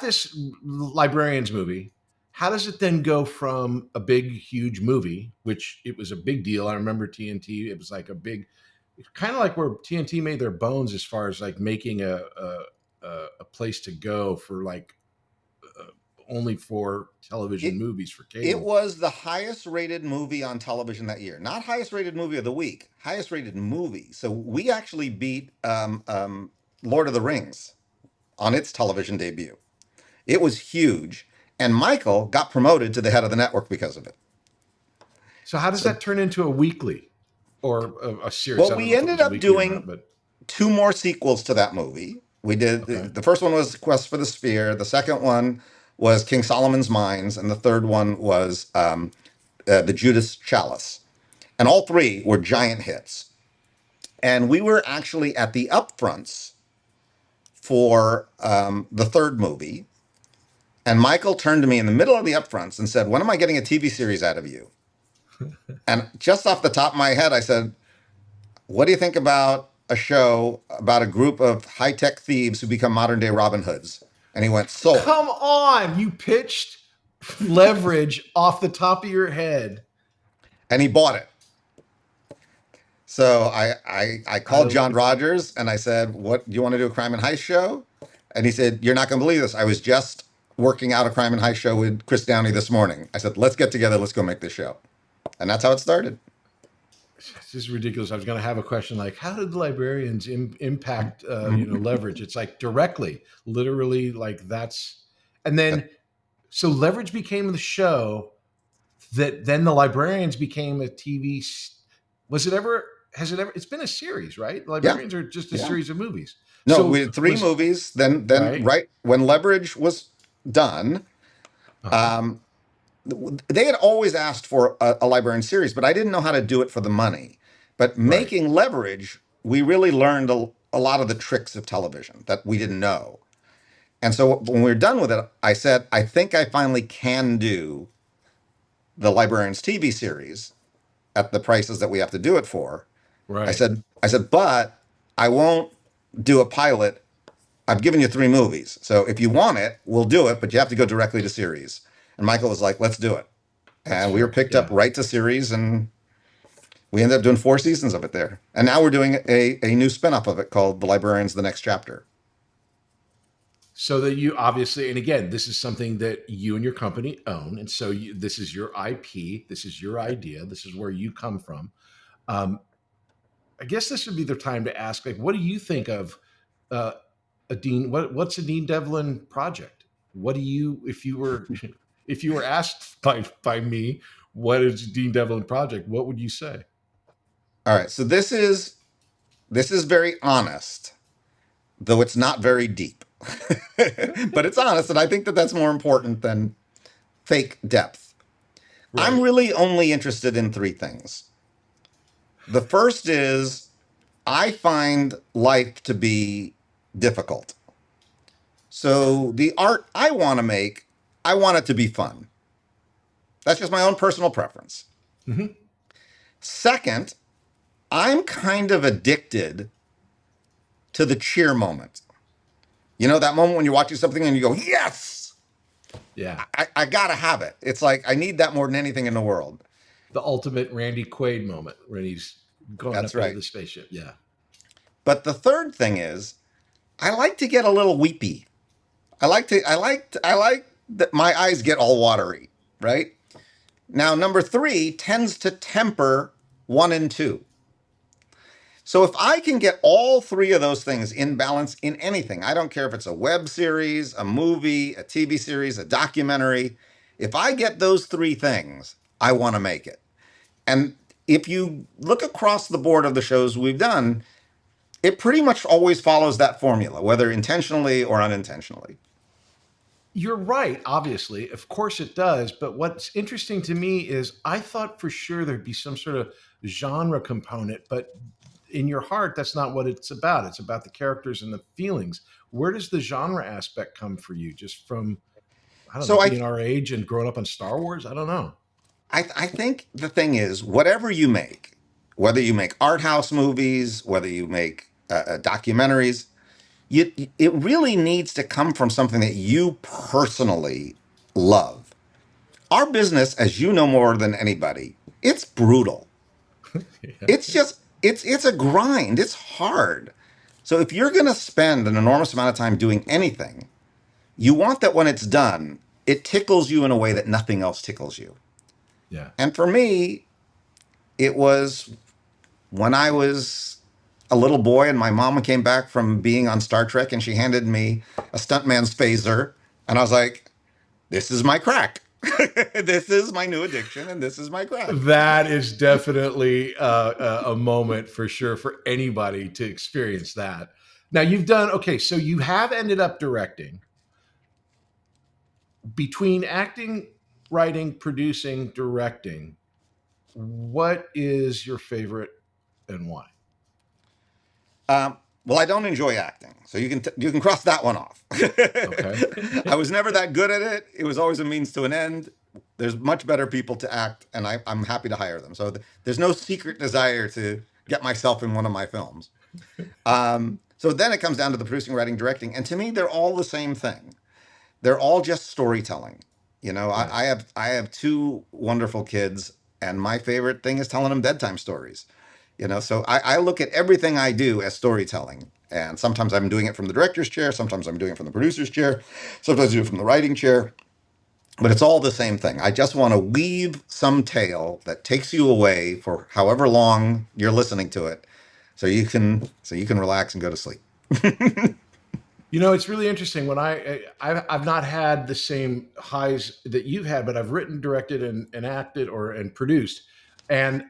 this librarians movie. How does it then go from a big, huge movie, which it was a big deal? I remember TNT. It was like a big, kind of like where TNT made their bones as far as like making a place to go for like only for television movies for It cable. was the highest rated movie on television that year. Not highest rated movie of the week, highest rated movie. So we actually beat Lord of the Rings on its television debut. It was huge. And Michael got promoted to the head of the network because of it. So how does So, that turn into a weekly or a series? well, I don't we know if it ended was a up weekly or not, doing but 2 more sequels to that movie. We did okay. the first one was Quest for the Sphere. The second one was King Solomon's Mines, and the third one was the Judas Chalice. And all 3 were giant hits. And we were actually at the upfronts for the third movie. And Michael turned to me in the middle of the upfronts and said, when am I getting a TV series out of you? And just off the top of my head, I said, what do you think about a show about a group of high-tech thieves who become modern-day Robin Hoods? And he went, sold. Come on, you pitched leverage off the top of your head. And he bought it. So I called John Rogers and I said, what, do you want to do a crime and heist show? And he said, you're not going to believe this. I was just working out a crime and heist show with Chris Downey this morning. I said, let's get together. Let's go make this show. And that's how it started. This is ridiculous. I was going to have a question like, how did the librarians impact, leverage? It's like directly, literally, like that's, and then so leverage became the show that then the librarians became a TV. Was it ever? Has it ever? It's been a series, right? The Yeah. librarians are just a series of movies. No, So we did 3 movies. Then right when Leverage was done, they had always asked for a librarian series, but I didn't know how to do it for the money. But making Leverage, we really learned a lot of the tricks of television that we didn't know. And so when we were done with it, I said, I think I finally can do the Librarians TV series at the prices that we have to do it for. Right. I said, but I won't do a pilot. I've given you 3 movies. So if you want it, we'll do it, but you have to go directly to series. And Michael was like, let's do it. And we were picked up right to series, and we ended up doing 4 seasons of it there. And now we're doing a new spinoff of it called The Librarians: The Next Chapter. So that you obviously, and again, this is something that you and your company own, and so this is your IP, this is your idea, this is where you come from. I guess this would be the time to ask, like, what do you think of a Dean? What's a Dean Devlin project? What do you, if you were asked by me, what is Dean Devlin project? What would you say? All right, so this is very honest, though it's not very deep. But it's honest, and I think that that's more important than fake depth. Right. I'm really only interested in 3 things. The first is I find life to be difficult. So the art I want to make, I want it to be fun. That's just my own personal preference. Mm-hmm. Second, I'm kind of addicted to the cheer moment. You know, that moment when you're watching something and you go, yes! Yeah. I got to have it. It's like, I need that more than anything in the world. The ultimate Randy Quaid moment when he's going up into the spaceship. Yeah. But the third thing is, I like to get a little weepy. I like that my eyes get all watery, right? Now, number 3 tends to temper 1 and 2. So if I can get all 3 of those things in balance in anything, I don't care if it's a web series, a movie, a TV series, a documentary. If I get those 3 things, I want to make it. And if you look across the board of the shows we've done, it pretty much always follows that formula, whether intentionally or unintentionally. You're right, obviously. Of course it does. But what's interesting to me is I thought for sure there'd be some sort of genre component, but in your heart, that's not what it's about. It's about the characters and the feelings. Where does the genre aspect come for you? Just from, I don't know, So being our age and growing up on Star Wars? I don't know. I think the thing is, whatever you make, whether you make art house movies, whether you make documentaries, it really needs to come from something that you personally love. Our business, as you know more than anybody, it's brutal. Yeah. It's just it's a grind. It's hard. So if you're going to spend an enormous amount of time doing anything, you want that when it's done, it tickles you in a way that nothing else tickles you. Yeah. And for me, it was when I was a little boy and my mama came back from being on Star Trek and she handed me a stuntman's phaser. And I was like, this is my crack. This is my new addiction and this is my crack. That is definitely a moment for sure for anybody to experience that. Now you've done, okay, so you have ended up directing. Between acting, writing, producing, directing, what is your favorite and why? Well, I don't enjoy acting, so you can cross that one off. Okay. I was never that good at it. It was always a means to an end. There's much better people to act, and I'm happy to hire them. So there's no secret desire to get myself in one of my films. So then it comes down to the producing, writing, directing, and to me, they're all the same thing. They're all just storytelling. You know, Right. I have two wonderful kids, and my favorite thing is telling them bedtime stories. You know, so I look at everything I do as storytelling. And sometimes I'm doing it from the director's chair, sometimes I'm doing it from the producer's chair, sometimes I do it from the writing chair. But it's all the same thing. I just want to weave some tale that takes you away for however long you're listening to it, so you can relax and go to sleep. You know, it's really interesting. When I've not had the same highs that you've had, but I've written, directed, and acted and produced, and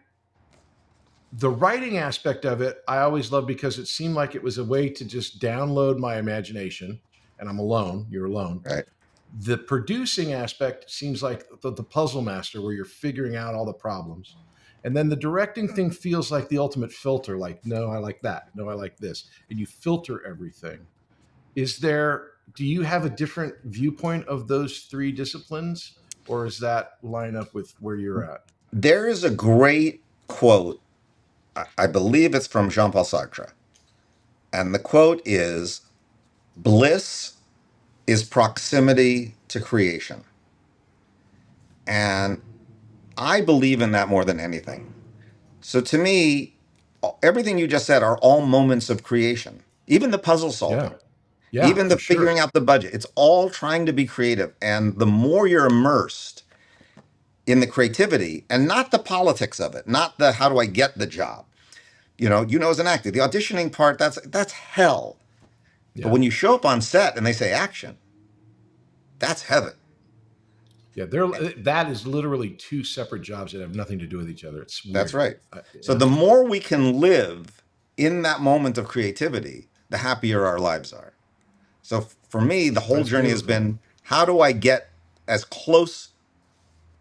the writing aspect of it, I always loved because it seemed like it was a way to just download my imagination. And I'm alone. You're alone. Right. The producing aspect seems like the puzzle master, where you're figuring out all the problems. And then the directing thing feels like the ultimate filter. Like, no, I like that. No, I like this. And you filter everything. Do you have a different viewpoint of those three disciplines, or is that line up with where you're at? There is a great quote, I believe it's from Jean-Paul Sartre. And the quote is, bliss is proximity to creation. And I believe in that more than anything. So to me, everything you just said are all moments of creation. Even the puzzle Yeah. solving, Yeah, even the for figuring sure. out the budget, it's all trying to be creative. And the more you're immersed in the creativity and not the politics of it, not the how do I get the job. As an actor, the auditioning part, that's hell. But Yeah. when you show up on set and they say action, that's heaven. Yeah, that is literally two separate jobs that have nothing to do with each other. It's That's weird. right. So Yeah. the more we can live in that moment of creativity, the happier our lives are. So for me, the whole That's journey has beautiful. been, how do I get as close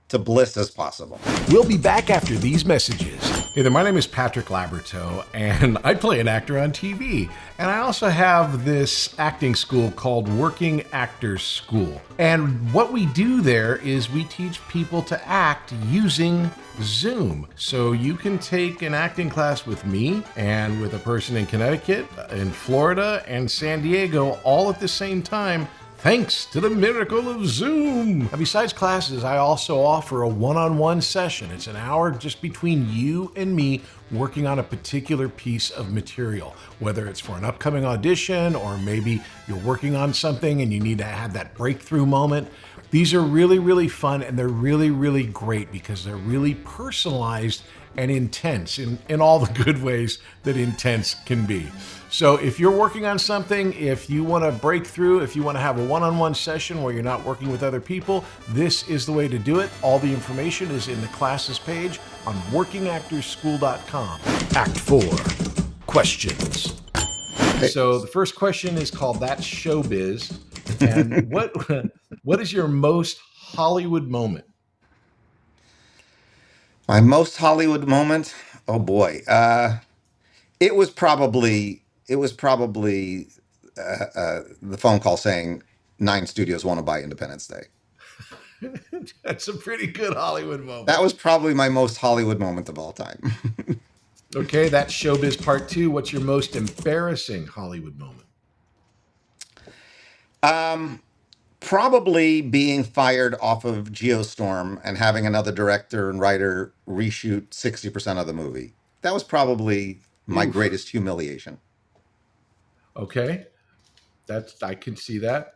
to bliss as possible? We'll be back after these messages. Hey there, my name is Patrick Labyorteaux, and I play an actor on TV. And I also have this acting school called Working Actors School. And what we do there is we teach people to act using Zoom. So you can take an acting class with me and with a person in Connecticut, in Florida, and San Diego all at the same time, thanks to the miracle of Zoom. Now, besides classes, I also offer a one-on-one session. It's an hour just between you and me working on a particular piece of material, whether it's for an upcoming audition or maybe you're working on something and you need to have that breakthrough moment. These are really, really fun, and they're really, really great because they're really personalized and intense in all the good ways that intense can be. So if you're working on something, if you want to break through, if you want to have a one-on-one session where you're not working with other people, this is the way to do it. All the information is in the classes page on workingactorsschool.com. Act 4. Questions. So the first question is called That's Showbiz. And What is your most Hollywood moment? My most Hollywood moment? Oh boy. It was probably the phone call saying 9 studios want to buy Independence Day. That's a pretty good Hollywood moment. That was probably my most Hollywood moment of all time. Okay, that's Showbiz Part 2. What's your most embarrassing Hollywood moment? Probably being fired off of Geostorm and having another director and writer reshoot 60% of the movie. That was probably my Oof. greatest humiliation. Okay, I can see that.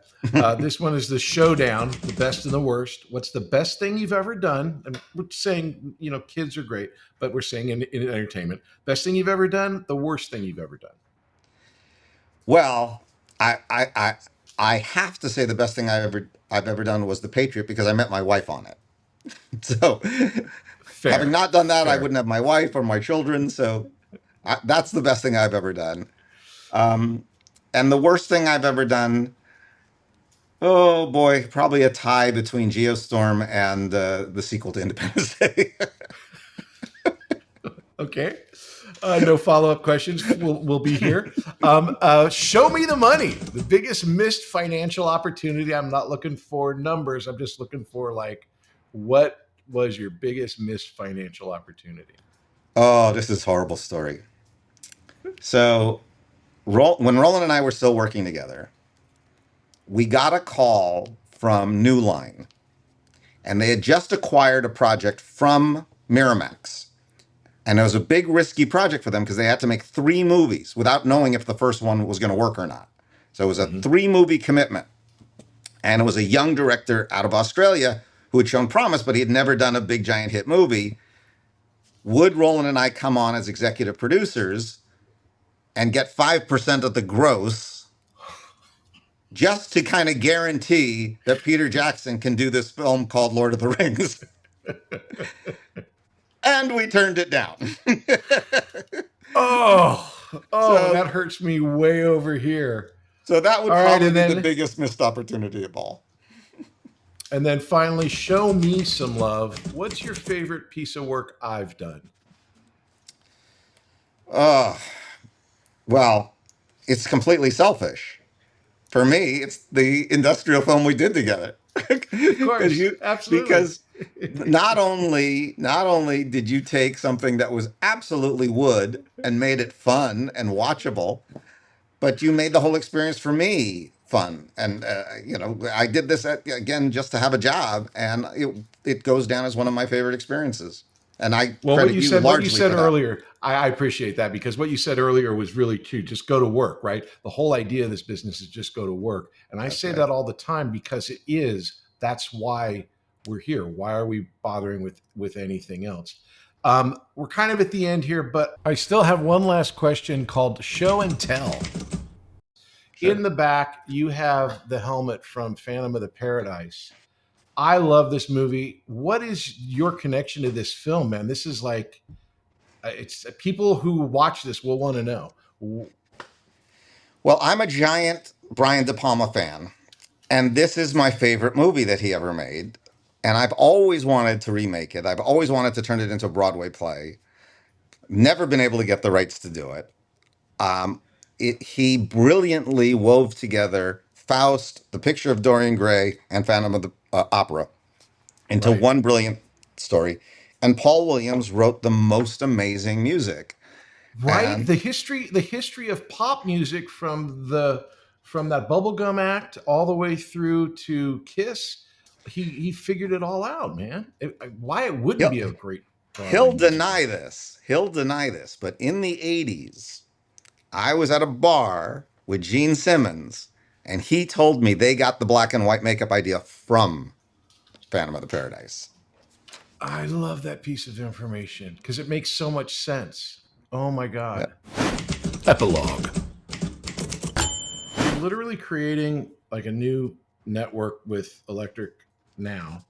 This one is the showdown, the best and the worst. What's the best thing you've ever done? And we're saying, kids are great, but we're saying in entertainment, best thing you've ever done, the worst thing you've ever done. Well, I have to say the best thing I've ever done was The Patriot because I met my wife on it. So, having Fair, not done that, I fair. wouldn't have my wife or my children. So, that's the best thing I've ever done. And the worst thing I've ever done, oh boy, probably a tie between Geostorm and the sequel to Independence Day. Okay. No follow-up questions. We'll be here. Show me the money. The biggest missed financial opportunity. I'm not looking for numbers. I'm just looking for what was your biggest missed financial opportunity? Oh, this is a horrible story. So, when Roland and I were still working together, we got a call from New Line, and they had just acquired a project from Miramax. And it was a big, risky project for them because they had to make 3 movies without knowing if the first one was going to work or not. So it was a Mm-hmm. 3-movie commitment. And it was a young director out of Australia who had shown promise, but he had never done a big, giant hit movie. Would Roland and I come on as executive producers and get 5% of the gross just to kind of guarantee that Peter Jackson can do this film called Lord of the Rings? And we turned it down. Oh, So that hurts me way over here. So that would All right, probably and be the then biggest missed opportunity of all. finally, show me some love. What's your favorite piece of work I've done? Well, it's completely selfish. For me, it's the industrial film we did together. Of course, absolutely. Because not only did you take something that was absolutely wood and made it fun and watchable, but you made the whole experience for me fun. And I did this again just to have a job, and it goes down as one of my favorite experiences. And I Well, credit you what you largely said for that. earlier, I appreciate that, because what you said earlier was really true. Just go to work, right? The whole idea of this business is just go to work. And I That's say right. that all the time because that's why we're here. Why are we bothering with anything else? We're kind of at the end here, but I still have one last question called show and tell. In Sure. the back, you have the helmet from Phantom of the Paradise. I love this movie. What is your connection to this film, man? This is it's people who watch this will want to know. Well, I'm a giant Brian De Palma fan, and this is my favorite movie that he ever made. And I've always wanted to remake it. I've always wanted to turn it into a Broadway play. Never been able to get the rights to do it. He brilliantly wove together Faust, The Picture of Dorian Gray, and Phantom of the Opera into Right. one brilliant story. And Paul Williams wrote the most amazing music. Right? And The history of pop music from that bubblegum act all the way through to Kiss, he figured it all out, man. Why it wouldn't he'll, be a great Broadway he'll musical. deny this. He'll deny this. But in the 80s, I was at a bar with Gene Simmons, and he told me they got the black and white makeup idea from Phantom of the Paradise. I love that piece of information because it makes so much sense. Oh my Yeah. God. Epilogue. You're literally creating like a new network with Electric Now,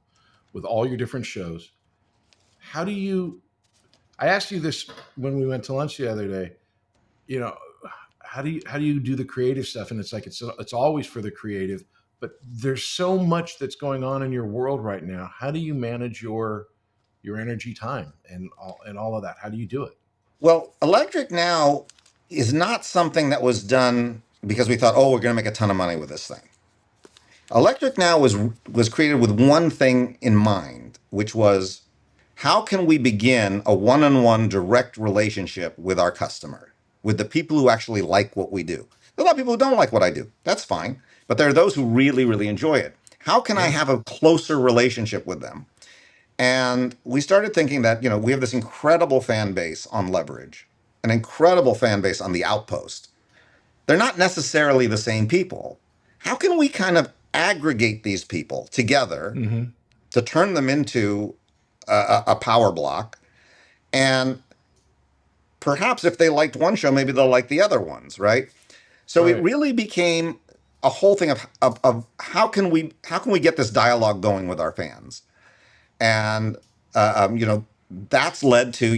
with all your different shows. How do you, I asked you this when we went to lunch the other day, you know, how do you do the creative stuff? And it's like, it's always for the creative, but there's so much that's going on in your world right now. How do you manage your energy, time, and all of that? How do you do it? Well, Electric Now is not something that was done because we thought, oh, we're going to make a ton of money with this thing. Electric Now was created with one thing in mind, which was how can we begin a one-on-one direct relationship with our customer, with the people who actually like what we do. There are a lot of people who don't like what I do. That's fine. But there are those who really, really enjoy it. How can I Yeah. have a closer relationship with them? And we started thinking that, we have this incredible fan base on Leverage, an incredible fan base on the Outpost. They're not necessarily the same people. How can we kind of aggregate these people together Mm-hmm. to turn them into a power block? And perhaps if they liked one show, maybe they'll like the other ones, right? So it Right. really became a whole thing of how can we get this dialogue going with our fans? And that's led to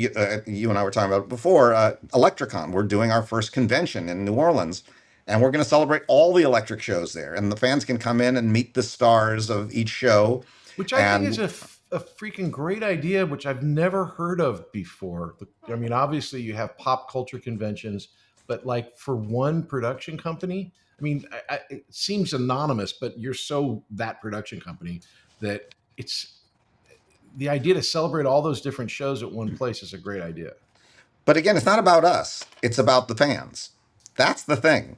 you and I were talking about it before, ElectriCon. We're doing our first convention in New Orleans, and we're going to celebrate all the electric shows there, and the fans can come in and meet the stars of each show. Which I think is And a freaking great idea, which I've never heard of before. I mean, obviously you have pop culture conventions, but like for one production company, I mean, it seems anonymous, but you're so that production company that it's the idea to celebrate all those different shows at one place is a great idea. but again, it's not about us; it's about the fans. That's the thing.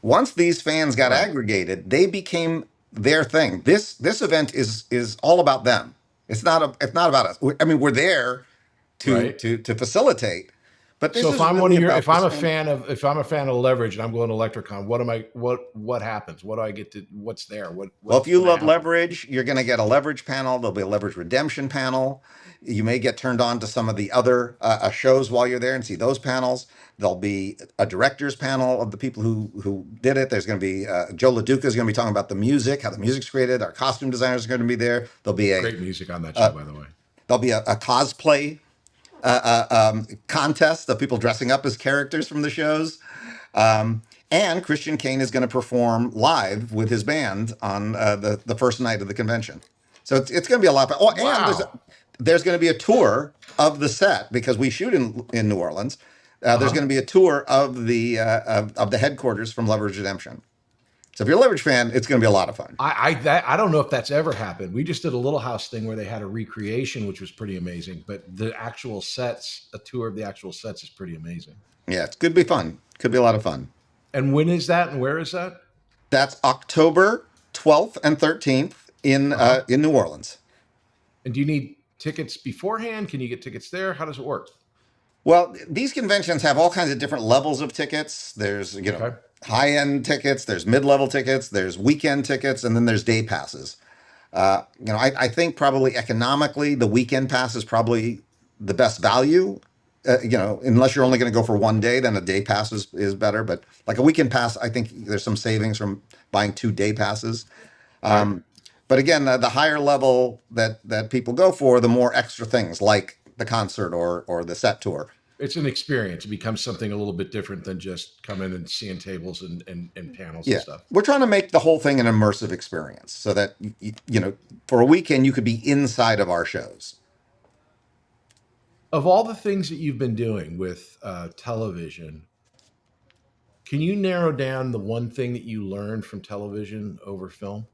Once these fans got Right. aggregated, they became their thing. This event is all about them. It's not about us. I mean, we're there to Right. to to facilitate. But this So is really about if I'm this a fan. fan of if I'm a fan of Leverage and I'm going to ElectriCon, what happens? What do I get to what's there? Well, if What's you going to love happen? leverage, you're going to get a leverage panel. There'll be a leverage redemption panel. You may get turned on to some of the other shows while you're there and see those panels. There'll be a director's panel of the people who did it. There's going to be Joe LaDuca is going to be talking about the music, how the music's created. Our costume designers are going to be there. Great music on that show, by the way. There'll be a cosplay contest of people dressing up as characters from the shows. And Christian Kane is going to perform live with his band on the first night of the convention. So it's going to be a lot. Oh, and Wow. there's going to be a tour of the set because we shoot in New Orleans. There's Uh-huh. going to be a tour of the headquarters from Leverage Redemption. So if you're a Leverage fan, it's going to be a lot of fun. I don't know if that's ever happened. We just did a Little House thing where they had a recreation, which was pretty amazing. But the actual sets, a tour of the actual sets, is pretty amazing. Yeah, it's could be fun. Could be a lot of fun. And when is that? And where is that? That's October 12th and 13th Uh huh. in New Orleans. And do you need tickets beforehand? Can you get tickets there? How does it work? Well, these conventions have all kinds of different levels of tickets. There's, Okay. high end tickets, there's mid level tickets, there's weekend tickets, and then there's day passes. I think probably economically, the weekend pass is probably the best value. Unless you're only going to go for one day, then a day pass is better. But like a weekend pass, I think there's some savings from buying 2 day passes. Right. But again, the higher level that people go for, the more extra things like the concert or the set tour. It's an experience. It becomes something a little bit different than just coming and seeing tables and panels and Yeah, stuff. we're trying to make the whole thing an immersive experience so that for a weekend you could be inside of our shows. Of all the things that you've been doing with television, can you narrow down the one thing that you learned from television over film?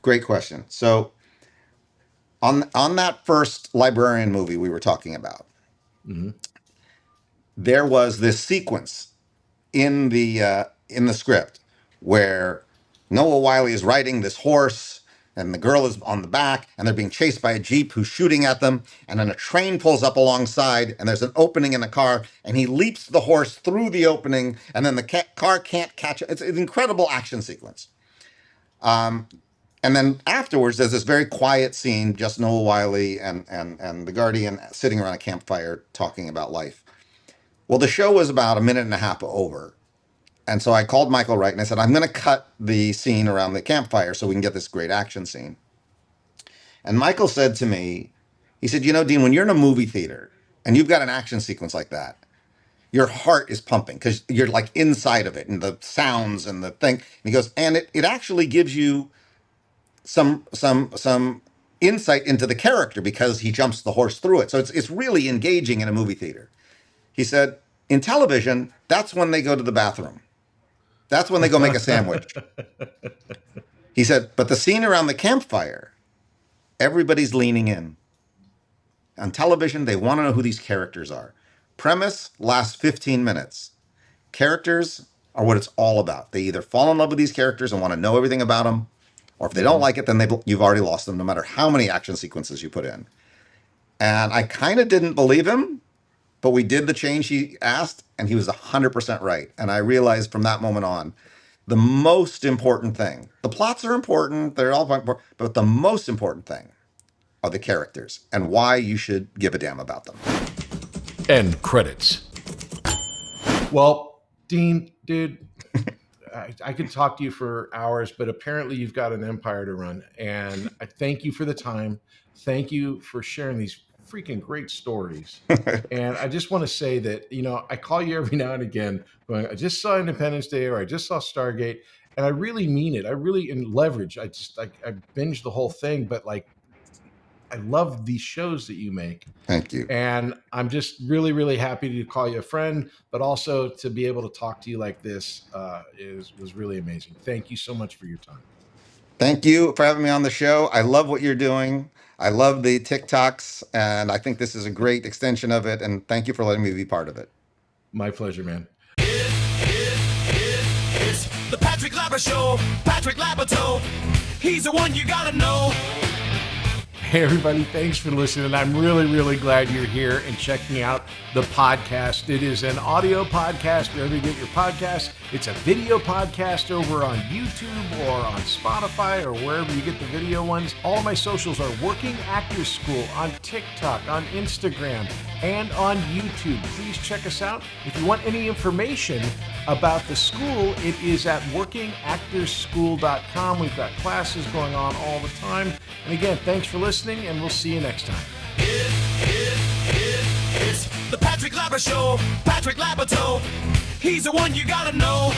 Great question. So on that first librarian movie we were talking about, Mm-hmm. there was this sequence in the script where Noah Wiley is riding this horse and the girl is on the back and they're being chased by a jeep who's shooting at them, and then a train pulls up alongside and there's an opening in the car and he leaps the horse through the opening and then the car can't catch it. It's an incredible action sequence. And then afterwards, there's this very quiet scene, just Noah Wiley and the Guardian sitting around a campfire talking about life. Well, the show was about a minute and a half over. And so I called Michael Wright and I said, I'm going to cut the scene around the campfire so we can get this great action scene. And Michael said to me, he said, Dean, when you're in a movie theater and you've got an action sequence like that, your heart is pumping because you're like inside of it and the sounds and the thing. And he goes, and it actually gives you some insight into the character because he jumps the horse through it. So it's really engaging in a movie theater. He said, in television, that's when they go to the bathroom. That's when they go make a sandwich. He said, but the scene around the campfire, everybody's leaning in. On television, they want to know who these characters are. Premise lasts 15 minutes. Characters are what it's all about. They either fall in love with these characters and want to know everything about them, or if they don't like it, then you've already lost them, no matter how many action sequences you put in. And I kind of didn't believe him, but we did the change he asked, and he was 100% right. And I realized from that moment on, the most important thing, the plots are important, they're all important, but the most important thing are the characters and why you should give a damn about them. End credits. Well, Dean, dude, I could talk to you for hours, but apparently you've got an empire to run. And I thank you for the time. Thank you for sharing these freaking great stories. And I just want to say that, you know, I call you every now and again going, I just saw Independence Day or I just saw Stargate. And I really mean it. I really, in Leverage, I binged the whole thing, but like, I love these shows that you make. Thank you. And I'm just really, really happy to call you a friend, but also to be able to talk to you like this was really amazing. Thank you so much for your time. Thank you for having me on the show. I love what you're doing. I love the TikToks, and I think this is a great extension of it. And thank you for letting me be part of it. My pleasure, man. It's the Patrick LaborSheaux. Patrick Labyorteaux. He's the one you gotta know. Hey, everybody, thanks for listening. I'm really, really glad you're here and checking out the podcast. It is an audio podcast wherever you get your podcasts. It's a video podcast over on YouTube or on Spotify or wherever you get the video ones. All my socials are Working Actors School on TikTok, on Instagram, and on YouTube. Please check us out. If you want any information about the school, it is at workingactorsschool.com. We've got classes going on all the time. And again, thanks for listening, and we'll see you next time. It's the Patrick LaborSheaux. Patrick Labyorteaux. He's the one you gotta know.